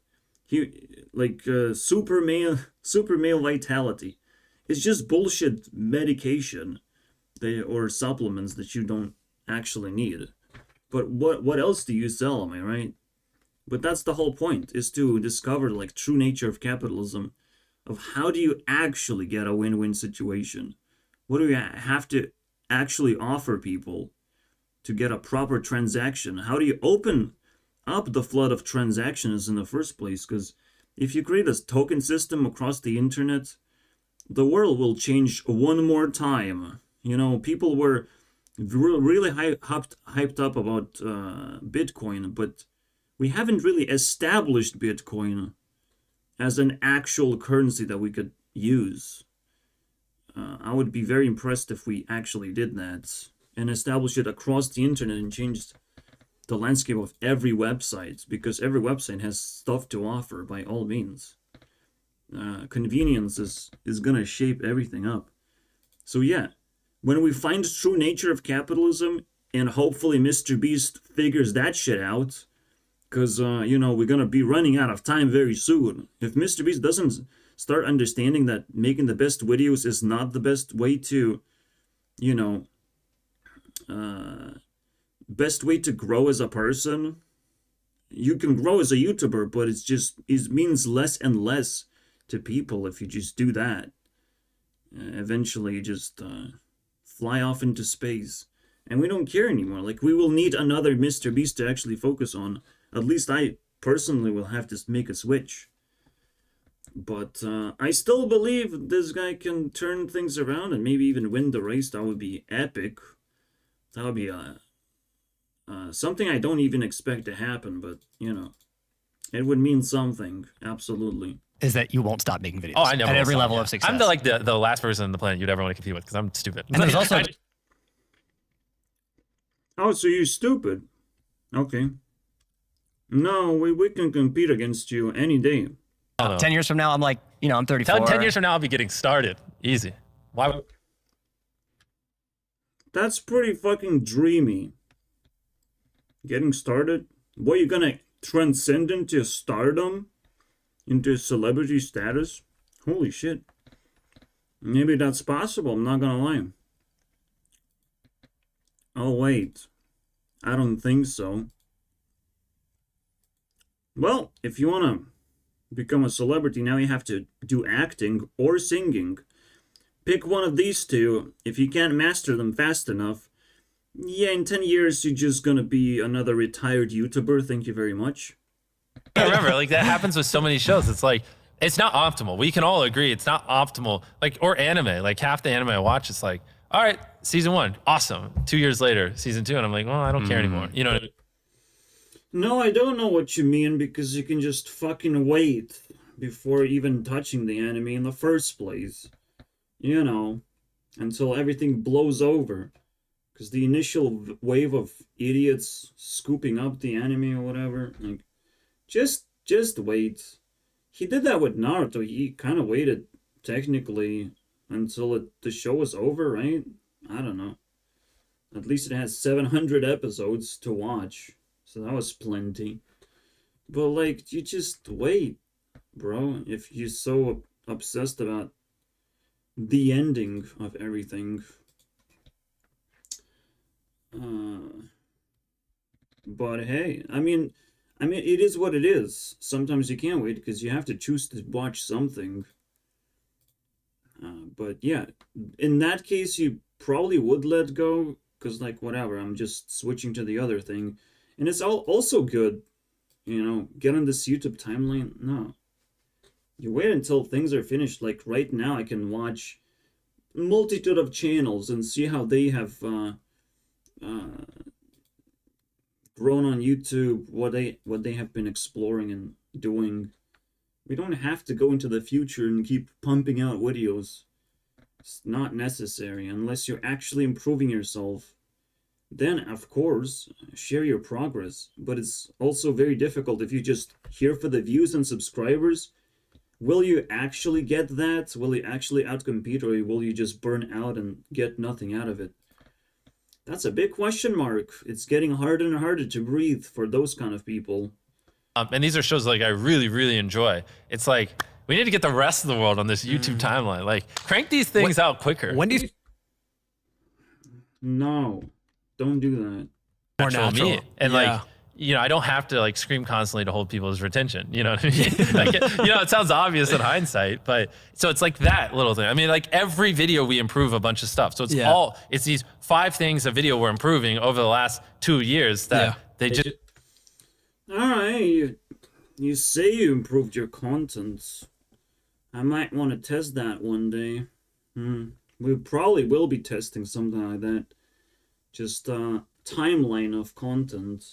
Super male vitality. It's just bullshit medication or supplements that you don't actually need. But what else do you sell, am I right? But that's the whole point, is to discover true nature of capitalism, of how do you actually get a win-win situation? What do you have to actually offer people to get a proper transaction? How do you open up the flood of transactions in the first place. Because if you create a token system across the internet, the world will change one more time. You know, people were really hyped up about Bitcoin, but we haven't really established Bitcoin as an actual currency that we could use. I would be very impressed if we actually did that and established it across the internet and changed the landscape of every website, because every website has stuff to offer by all means. Convenience is gonna shape everything up. So yeah, when we find the true nature of capitalism, and hopefully Mr. Beast figures that shit out, because, you know, we're going to be running out of time very soon. If Mr. Beast doesn't start understanding that making the best videos is not the best way to, you know, best way to grow as a person, you can grow as a YouTuber, but it means less and less to people if you just do that. Eventually, you just fly off into space. And we don't care anymore. Like, we will need another Mr. Beast to actually focus on. At least I personally will have to make a switch. But I still believe this guy can turn things around and maybe even win the race. That would be epic. That would be something I don't even expect to happen, but, you know, it would mean something, absolutely. Is that you won't stop making videos. Oh, I never at every stop, level yeah. of success. I'm the last person on the planet you'd ever want to compete with because I'm stupid. And there's also... Oh, so you're stupid. Okay. No, we can compete against you any day. 10 years from now, I'm like, you know, I'm 34. 10 years from now, I'll be getting started. Easy. Why would... That's pretty fucking dreamy. Getting started? What, you gonna transcend into stardom? Into celebrity status? Holy shit. Maybe that's possible, I'm not gonna lie. Oh, wait. I don't think so. Well, if you wanna become a celebrity, now you have to do acting or singing. Pick one of these two. If you can't master them fast enough, yeah, in 10 years, you're just gonna be another retired YouTuber. Thank you very much. I remember, like, that happens with so many shows. It's like, it's not optimal. We can all agree it's not optimal. Like, or anime. Like, half the anime I watch, it's like, all right, season 1, awesome. 2 years later, season 2, and I'm like, well, I don't care anymore. You know what I mean? No, I don't know what you mean, because you can just fucking wait before even touching the anime in the first place. You know, until everything blows over. Because the initial wave of idiots scooping up the anime or whatever, like, just wait. He did that with Naruto. He kind of waited, technically, until the show was over, right? I don't know. At least it has 700 episodes to watch. So that was plenty. But, like, you just wait, bro. If you're so obsessed about the ending of everything. But hey, I mean, it is what it is. Sometimes you can't wait because you have to choose to watch something. But yeah, in that case, you probably would let go because, like, whatever, I'm just switching to the other thing. And it's also good, you know, get on this YouTube timeline. No. You wait until things are finished. Like, right now, I can watch multitude of channels and see how they have grown on YouTube, what they have been exploring and doing. We don't have to go into the future and keep pumping out videos. It's not necessary unless you're actually improving yourself. Then, of course, share your progress. But it's also very difficult if you just here for the views and subscribers. Will you actually get that? Will you actually outcompete, or will you just burn out and get nothing out of it? That's a big question mark. It's getting harder and harder to breathe for those kind of people. And these are shows like I really, really enjoy. It's like, we need to get the rest of the world on this YouTube timeline. Like, crank these things out quicker. When do you... No, don't do that. More natural. Me. And like, you know, I don't have to like scream constantly to hold people's retention. You know what I mean? Like, you know, it sounds obvious in hindsight, but so it's like that little thing. I mean, like every video we improve a bunch of stuff. So it's it's these 5 things a video we're improving over the last 2 years that they just. Alright, you say you improved your content. I might want to test that one day. We probably will be testing something like that. Just a timeline of content.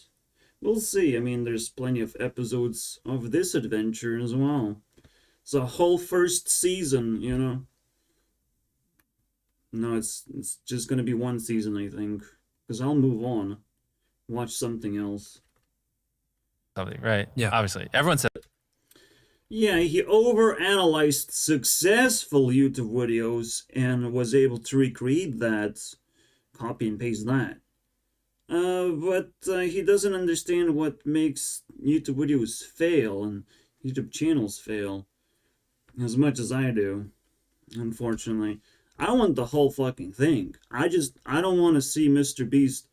We'll see. I mean, there's plenty of episodes of this adventure as well. It's a whole first season, you know. No, it's just gonna be one season, I think. Because I'll move on. Watch something else. Something, right? Yeah. Obviously. Everyone said Yeah, he overanalyzed successful YouTube videos and was able to recreate that, copy and paste that. But he doesn't understand what makes YouTube videos fail and YouTube channels fail as much as I do, unfortunately. I want the whole fucking thing. I don't want to see Mr. Beast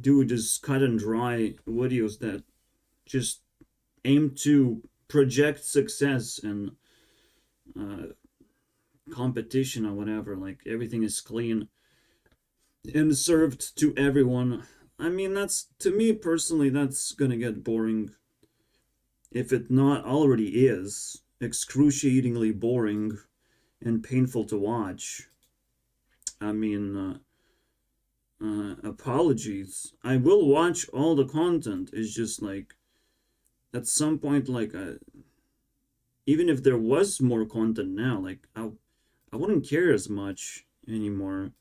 do just cut and dry videos that just aim to project success and competition or whatever. Like, everything is clean and served to everyone. I mean, that's, to me personally, that's gonna get boring. If it not already is excruciatingly boring and painful to watch. I mean, apologies. I will watch all the content. It's just like, at some point, like, even if there was more content now, like, I wouldn't care as much anymore.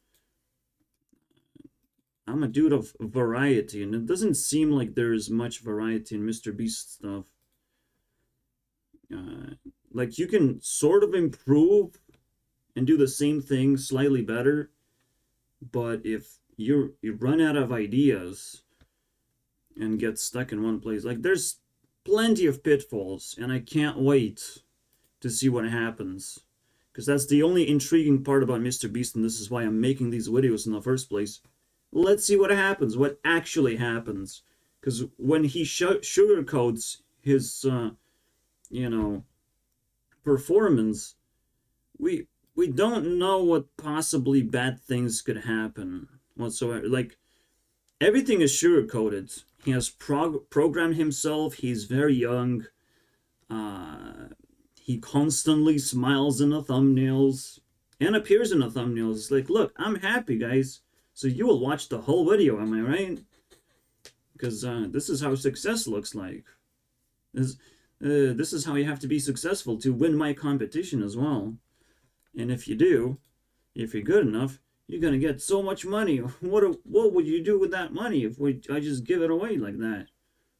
I'm a dude of variety, and it doesn't seem like there is much variety in Mr. Beast stuff. Like, you can sort of improve and do the same thing slightly better, but if you run out of ideas and get stuck in one place, like, there's plenty of pitfalls, and I can't wait to see what happens, because that's the only intriguing part about Mr. Beast, and this is why I'm making these videos in the first place. Let's see what happens, what actually happens, because when he sugarcoats his you know, performance, we don't know what possibly bad things could happen whatsoever. Like, everything is sugar-coated. He has programmed himself. He's very young. He constantly smiles in the thumbnails and appears in the thumbnails. It's like, look, I'm happy, guys. So you will watch the whole video, am I right? Because this is how success looks like. This is how you have to be successful to win my competition as well. And if you do, if you're good enough, you're gonna get so much money. What would you do with that money if I just give it away like that?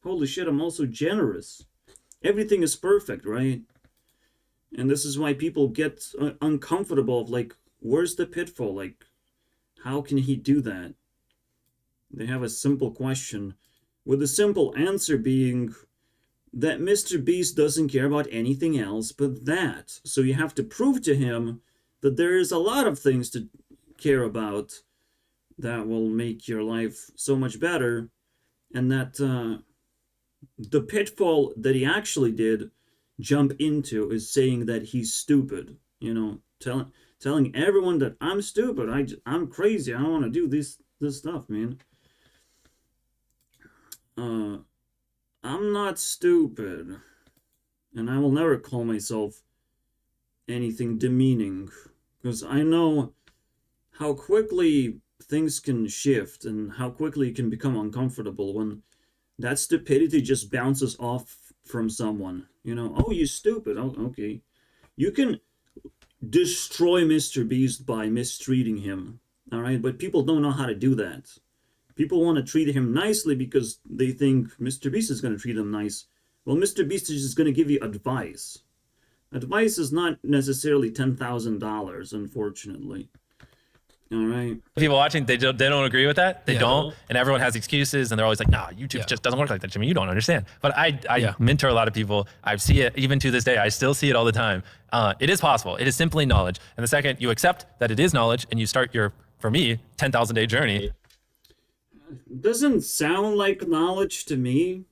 Holy shit, I'm also generous. Everything is perfect, right? And this is why people get uncomfortable of, like, where's the pitfall? Like, how can he do that? They have a simple question, with the simple answer being that Mr. Beast doesn't care about anything else but that. So you have to prove to him that there is a lot of things to care about that will make your life so much better, and that the pitfall that he actually did jump into is saying that he's stupid. You know, telling everyone that I'm stupid, I'm crazy, I don't want to do this stuff, man. I'm not stupid, and I will never call myself anything demeaning, because I know how quickly things can shift and how quickly it can become uncomfortable when that stupidity just bounces off from someone. You know, oh, you're stupid. Oh, okay. You can destroy Mr. Beast by mistreating him, all right? But people don't know how to do that. People want to treat him nicely because they think Mr. Beast is going to treat them nice. Well, Mr. Beast is just going to give you advice. Advice is not necessarily $10,000, unfortunately. All right. People watching, they don't agree with that. They don't, and everyone has excuses, and they're always like, "Nah, YouTube just doesn't work like that, Jimmy. You don't understand." But I mentor a lot of people. I see it even to this day. I still see it all the time. It is possible. It is simply knowledge. And the second you accept that it is knowledge, and you start your, for me, 10,000 day journey. Doesn't sound like knowledge to me.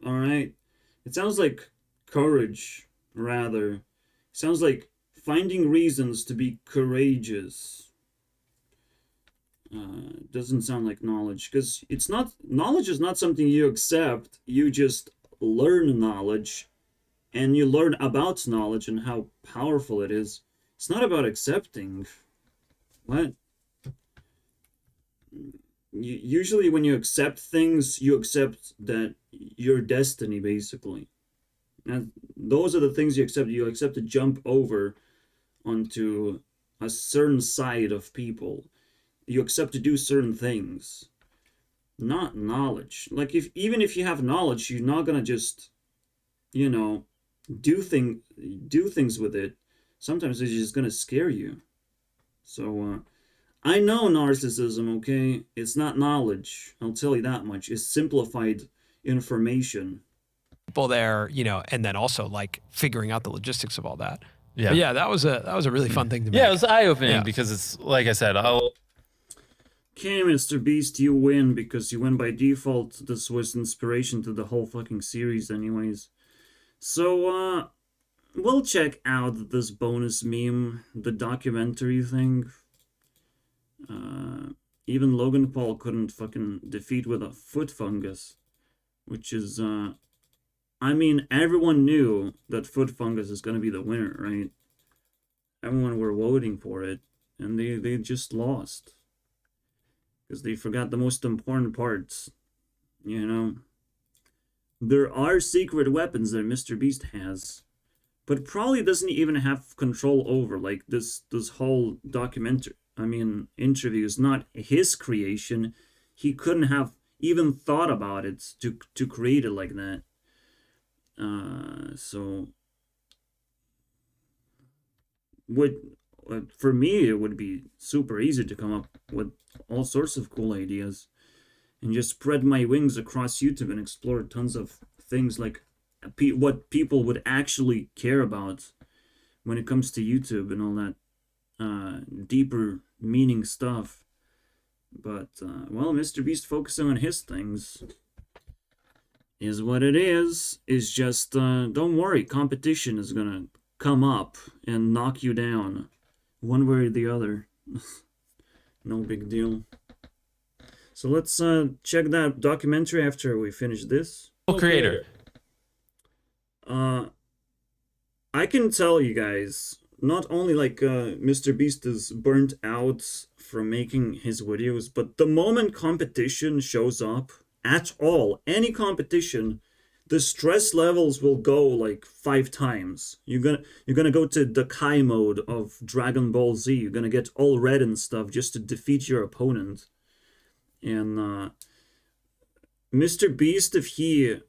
All right. It sounds like courage, rather. It sounds like finding reasons to be courageous. Doesn't sound like knowledge, because it's not, knowledge is not something you accept. You just learn knowledge, and you learn about knowledge and how powerful it is. It's not about accepting. What? Usually when you accept things, you accept that your destiny, basically. And those are the things you accept. You accept to jump over onto a certain side of people. You accept to do certain things. Not knowledge. Like, even if you have knowledge, you're not gonna just, you know, do things with it. Sometimes it's just gonna scare you. So, I know narcissism, okay? It's not knowledge. I'll tell you that much. It's simplified information. People there, you know, and then also like figuring out the logistics of all that. Yeah. But yeah, that was a really fun thing to make. Yeah, it was eye-opening Yeah. because it's, like I said, Okay, Mr. Beast, you win because you win by default. This was inspiration to the whole fucking series anyways. So, we'll check out this bonus meme, the documentary thing. Even Logan Paul couldn't fucking defeat with a foot fungus, which is, I mean, everyone knew that foot fungus is gonna be the winner, right? Everyone were voting for it, and they just lost. Because they forgot the most important parts, you know? There are secret weapons that Mr. Beast has, but probably doesn't even have control over. Like, this whole interview is not his creation. He couldn't have even thought about it to create it like that. So for me, it would be super easy to come up with all sorts of cool ideas and just spread my wings across YouTube and explore tons of things, like what people would actually care about when it comes to YouTube and all that deeper meaning stuff. But, well, Mr. Beast focusing on his things is what it is. It's just, don't worry, competition is gonna come up and knock you down one way or the other. No big deal. So let's check that documentary after we finish this. Creator. I can tell you guys, not only like Mr. Beast is burnt out from making his videos, but the moment competition shows up at all, any competition, the stress levels will go like 5 times. You're gonna go to the Kai mode of Dragon Ball Z. You're gonna get all red and stuff just to defeat your opponent. And Mr. Beast, if he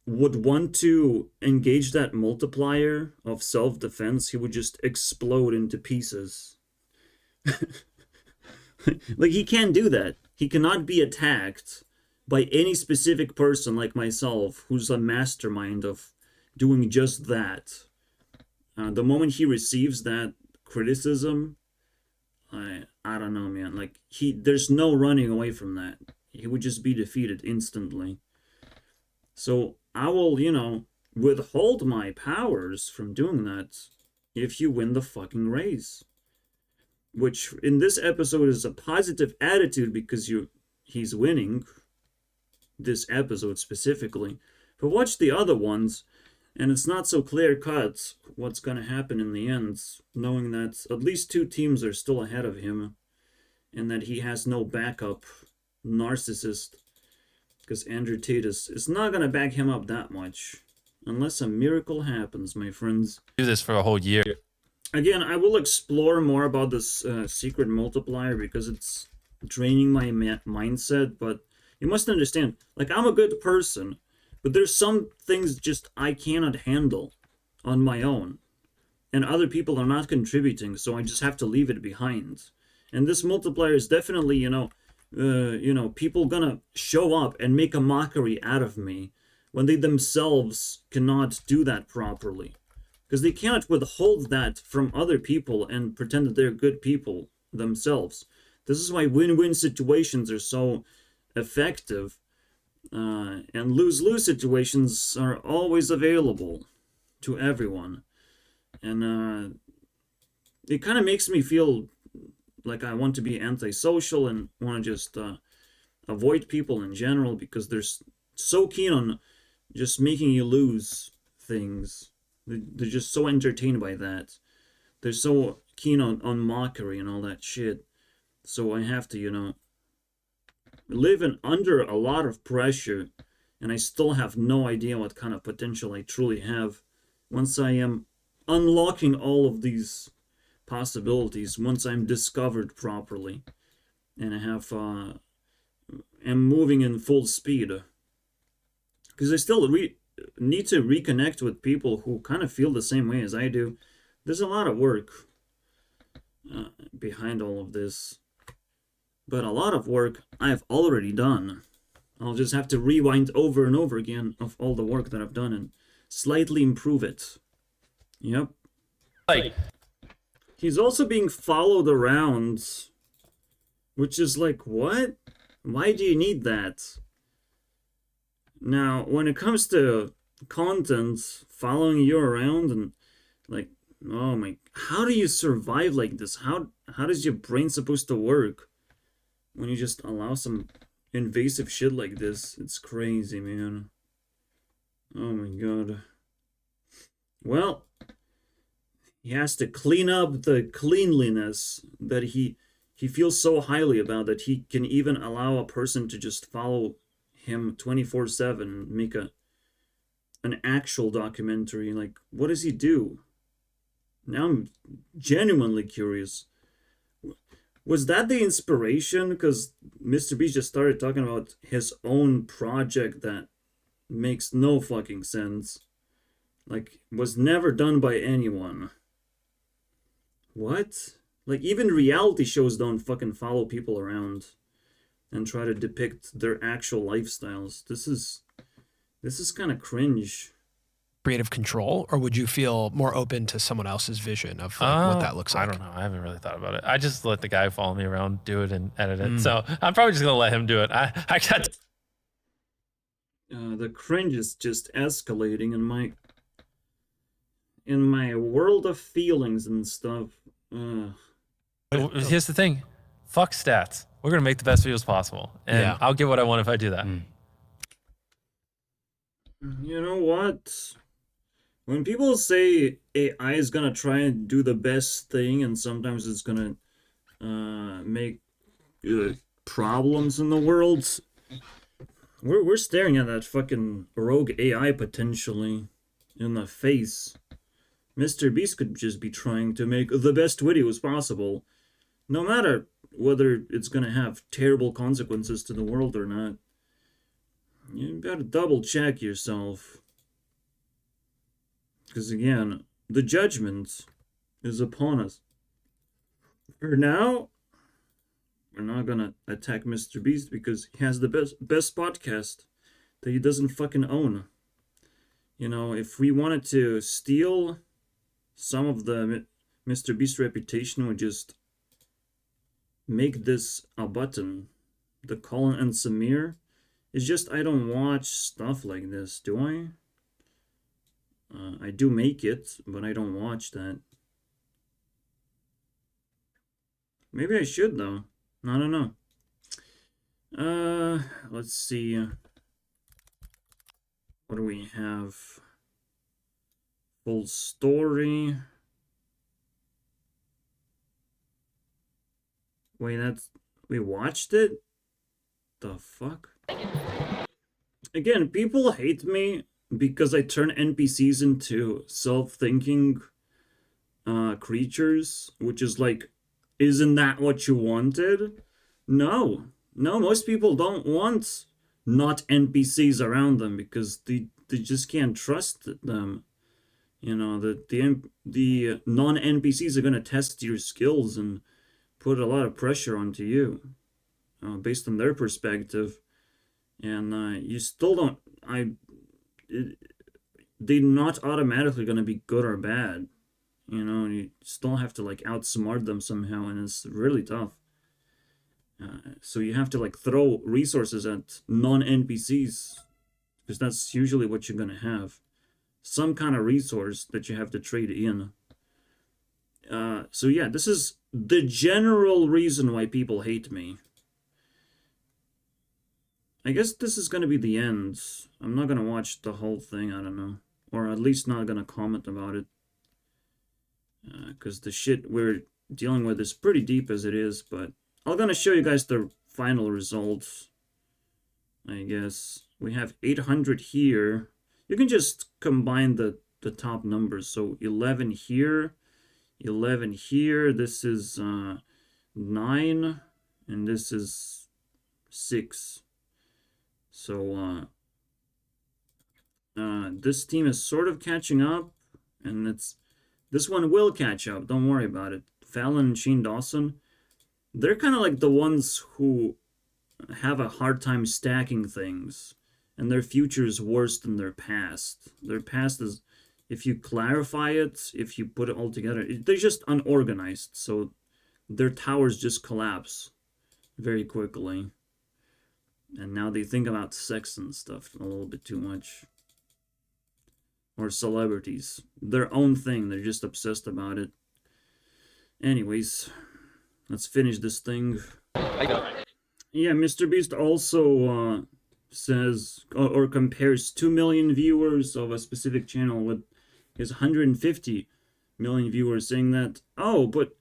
would want to engage that multiplier of self-defense, he would just explode into pieces. Like, he can't do that. He cannot be attacked by any specific person like myself, who's a mastermind of doing just that. The moment he receives that criticism, I don't know, man. Like, there's no running away from that. He would just be defeated instantly. So I will, you know, withhold my powers from doing that if you win the fucking race. Which in this episode is a positive attitude because he's winning. This episode specifically. But watch the other ones, and it's not so clear-cut what's going to happen in the end, knowing that at least 2 teams are still ahead of him, and that he has no backup narcissist, because Andrew Tate is not going to back him up that much, unless a miracle happens, my friends. Do this for a whole year. Again, I will explore more about this secret multiplier, because it's draining my mindset, but you must understand, like, I'm a good person, but there's some things just I cannot handle on my own. And other people are not contributing, so I just have to leave it behind. And this multiplier is definitely, people gonna show up and make a mockery out of me when they themselves cannot do that properly. Because they cannot withhold that from other people and pretend that they're good people themselves. This is why win-win situations are so effective, and lose-lose situations are always available to everyone. And it kind of makes me feel like I want to be antisocial and want to just avoid people in general because they're so keen on just making you lose things. They're just so entertained by that. They're so keen on mockery and all that shit. So I have to, you know, live under a lot of pressure, and I still have no idea what kind of potential I truly have once I am unlocking all of these possibilities, once I'm discovered properly and I have am moving in full speed. Because I still need to reconnect with people who kind of feel the same way as I do. There's a lot of work behind all of this, but a lot of work I've already done. I'll just have to rewind over and over again of all the work that I've done and slightly improve it. Yep. Like, he's also being followed around, which is like, what? Why do you need that? Now, when it comes to content following you around and like, oh my, how do you survive like this? How does your brain supposed to work when you just allow some invasive shit like this? It's crazy, man. Oh my god. Well, he has to clean up the cleanliness that he feels so highly about, that he can even allow a person to just follow him 24/7 and make an actual documentary. Like, what does he do? Now I'm genuinely curious. Was that the inspiration? Because Mr. Beast just started talking about his own project that makes no fucking sense. Like, was never done by anyone. What? Like, even reality shows don't fucking follow people around and try to depict their actual lifestyles. This is kind of cringe. Creative control, or would you feel more open to someone else's vision of like, what that looks like? I don't know. I haven't really thought about it. I just let the guy follow me around, do it, and edit it. So I'm probably just gonna let him do it. I got. The cringe is just escalating in my world of feelings and stuff. Here's the thing, fuck stats. We're gonna make the best videos possible, and I'll get what I want if I do that. You know what? When people say AI is gonna try and do the best thing, and sometimes it's gonna make problems in the world, we're staring at that fucking rogue AI potentially in the face. Mr. Beast could just be trying to make the best videos possible, no matter whether it's gonna have terrible consequences to the world or not. You gotta double check yourself. Because again, the judgment is upon us. For now, we're not gonna attack Mr. Beast because he has the best podcast that he doesn't fucking own. You know, if we wanted to steal some of the Mr. Beast reputation, we just make this a button. The Colin and Samir. It's just I don't watch stuff like this, do I? I do make it, but I don't watch that. Maybe I should, though. I don't know. Let's see. What do we have? Full story. Wait, we watched it? The fuck? Again, people hate me because I turn NPCs into self-thinking creatures, which is like, isn't that what you wanted? No, most people don't want not NPCs around them because they just can't trust them. You know, the non-NPCs are gonna test your skills and put a lot of pressure onto you based on their perspective. And you still don't, they're not automatically going to be good or bad. You know, you still have to like outsmart them somehow, and it's really tough. So you have to like throw resources at non-NPCs, because that's usually what you're going to have. Some kind of resource that you have to trade in. So yeah, this is the general reason why people hate me. I guess this is gonna be the end. I'm not gonna watch the whole thing, I don't know. Or at least not gonna comment about it. Because the shit we're dealing with is pretty deep as it is, but I'm gonna show you guys the final results. I guess we have 800 here. You can just combine the top numbers. So 11 here, 11 here. This is 9, and this is 6. So this team is sort of catching up, and this one will catch up. Don't worry about it. Fallon and Shane Dawson, they're kind of like the ones who have a hard time stacking things, and their future is worse than their past. Their past is, if you clarify it, if you put it all together, they're just unorganized, so their towers just collapse very quickly. And now they think about sex and stuff a little bit too much. Or celebrities. Their own thing, they're just obsessed about it. Anyways, let's finish this thing. Yeah, Mr. Beast also says or compares 2 million viewers of a specific channel with his 150 million viewers, saying that, oh, but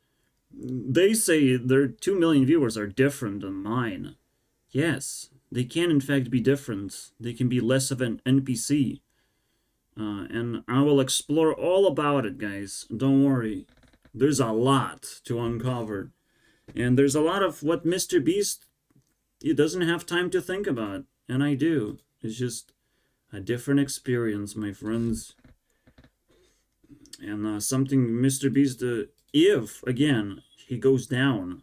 they say their 2 million viewers are different than mine. Yes, they can in fact be different. They can be less of an NPC. And I will explore all about it, guys. Don't worry. There's a lot to uncover. And there's a lot of what Mr. Beast, he doesn't have time to think about. And I do. It's just a different experience, my friends. And something Mr. Beast, if, again, he goes down,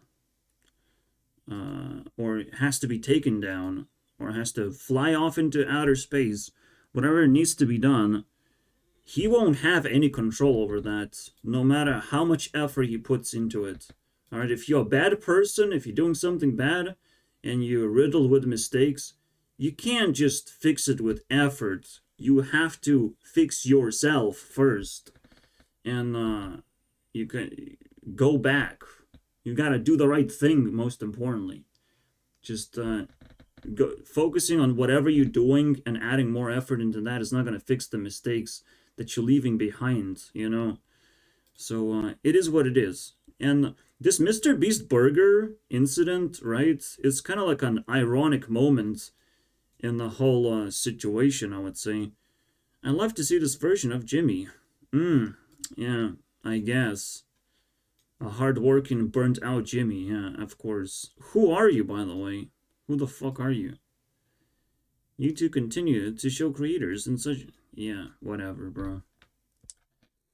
or has to be taken down, or has to fly off into outer space, whatever needs to be done, he won't have any control over that, no matter how much effort he puts into it. Alright, if you're a bad person, if you're doing something bad, and you're riddled with mistakes, you can't just fix it with effort. You have to fix yourself first. And you can go back. You gotta do the right thing, most importantly. Just focusing on whatever you're doing and adding more effort into that is not gonna fix the mistakes that you're leaving behind, you know? So it is what it is. And this Mr. Beast Burger incident, right, is kind of like an ironic moment in the whole situation, I would say. I'd love to see this version of Jimmy. Yeah, I guess. A hard-working, burnt-out Jimmy, yeah, of course. Who are you, by the way? Who the fuck are you? You two continue to show creators and such... Yeah, whatever, bro.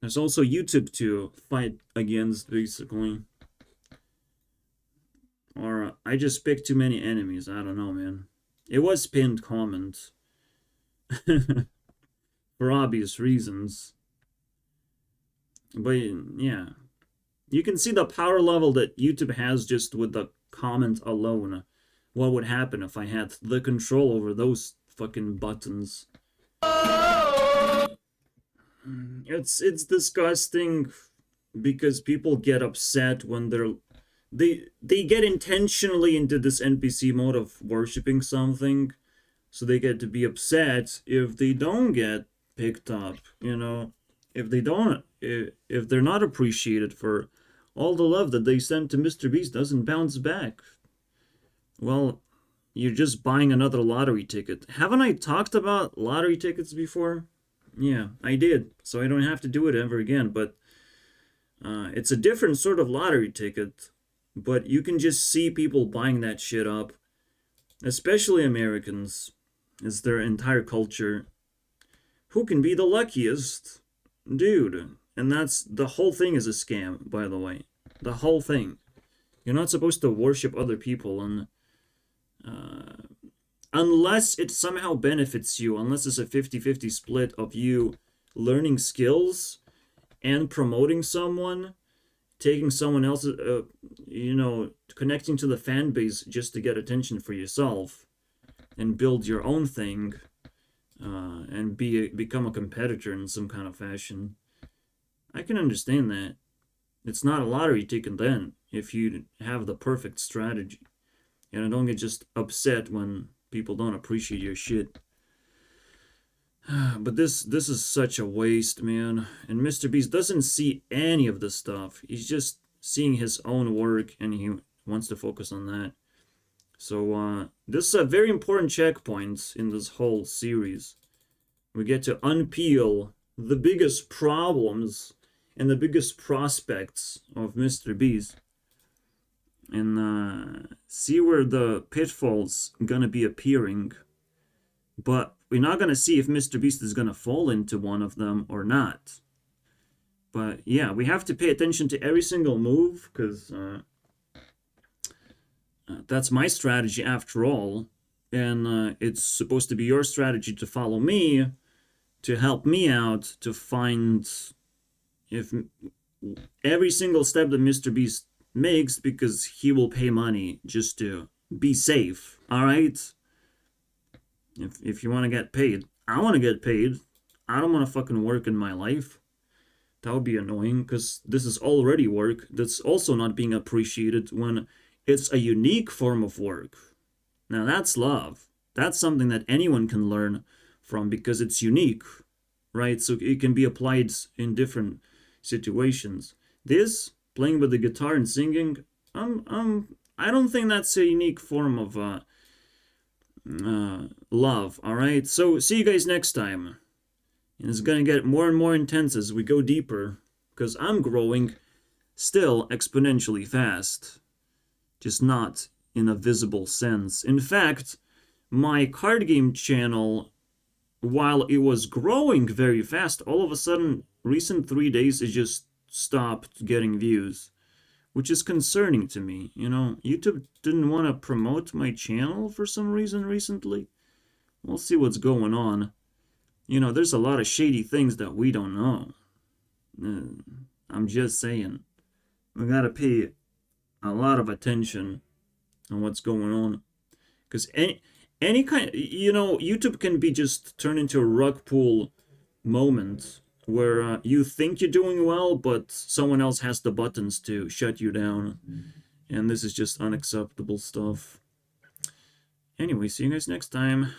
There's also YouTube to fight against, basically. Or I just picked too many enemies. I don't know, man. It was pinned comment. For obvious reasons. But, yeah. You can see the power level that YouTube has just with the comment alone. What would happen if I had the control over those fucking buttons? It's disgusting because people get upset when they get intentionally into this NPC mode of worshipping something, so they get to be upset if they don't get picked up, you know, if they're not appreciated for all the love that they sent to Mr. Beast doesn't bounce back. Well, you're just buying another lottery ticket. Haven't I talked about lottery tickets before? Yeah, I did, so I don't have to do it ever again, but it's a different sort of lottery ticket, but you can just see people buying that shit up, especially Americans. It's their entire culture. Who can be the luckiest? Dude, and that's, the whole thing is a scam, by the way. The whole thing. You're not supposed to worship other people, and unless it somehow benefits you, unless it's a 50-50 split of you learning skills and promoting someone, taking someone else's, you know, connecting to the fan base just to get attention for yourself and build your own thing, and become a competitor in some kind of fashion. I can understand that. It's not a lottery ticket then if you have the perfect strategy. And don't get just upset when people don't appreciate your shit. But this is such a waste, man. And Mr. Beast doesn't see any of this stuff. He's just seeing his own work and he wants to focus on that. So this is a very important checkpoint in this whole series. We get to unpeel the biggest problems and the biggest prospects of Mr. Beast. And see where the pitfalls gonna be appearing. But we're not gonna see if Mr. Beast is gonna fall into one of them or not. But yeah, we have to pay attention to every single move, because that's my strategy after all. And it's supposed to be your strategy to follow me, to help me out, to find if every single step that Mr. Beast makes, because he will pay money just to be safe, alright? If you want to get paid, I want to get paid. I don't want to fucking work in my life. That would be annoying, because this is already work that's also not being appreciated when it's a unique form of work. Now that's love. That's something that anyone can learn from because it's unique, right? So it can be applied in different situations. This, playing with the guitar and singing, I don't think that's a unique form of love, alright? So see you guys next time. And it's gonna get more and more intense as we go deeper, because I'm growing still exponentially fast, just not in a visible sense. In fact, my card game channel, while it was growing very fast, all of a sudden, recent 3 days, it just stopped getting views, which is concerning to me. You know, YouTube didn't want to promote my channel for some reason recently. We'll see what's going on. You know, there's a lot of shady things that we don't know. I'm just saying. We gotta pay a lot of attention on what's going on. Because any kind, you know, YouTube can be just turned into a rug pull moment where you think you're doing well, but someone else has the buttons to shut you down. And this is just unacceptable stuff. Anyway, see you guys next time.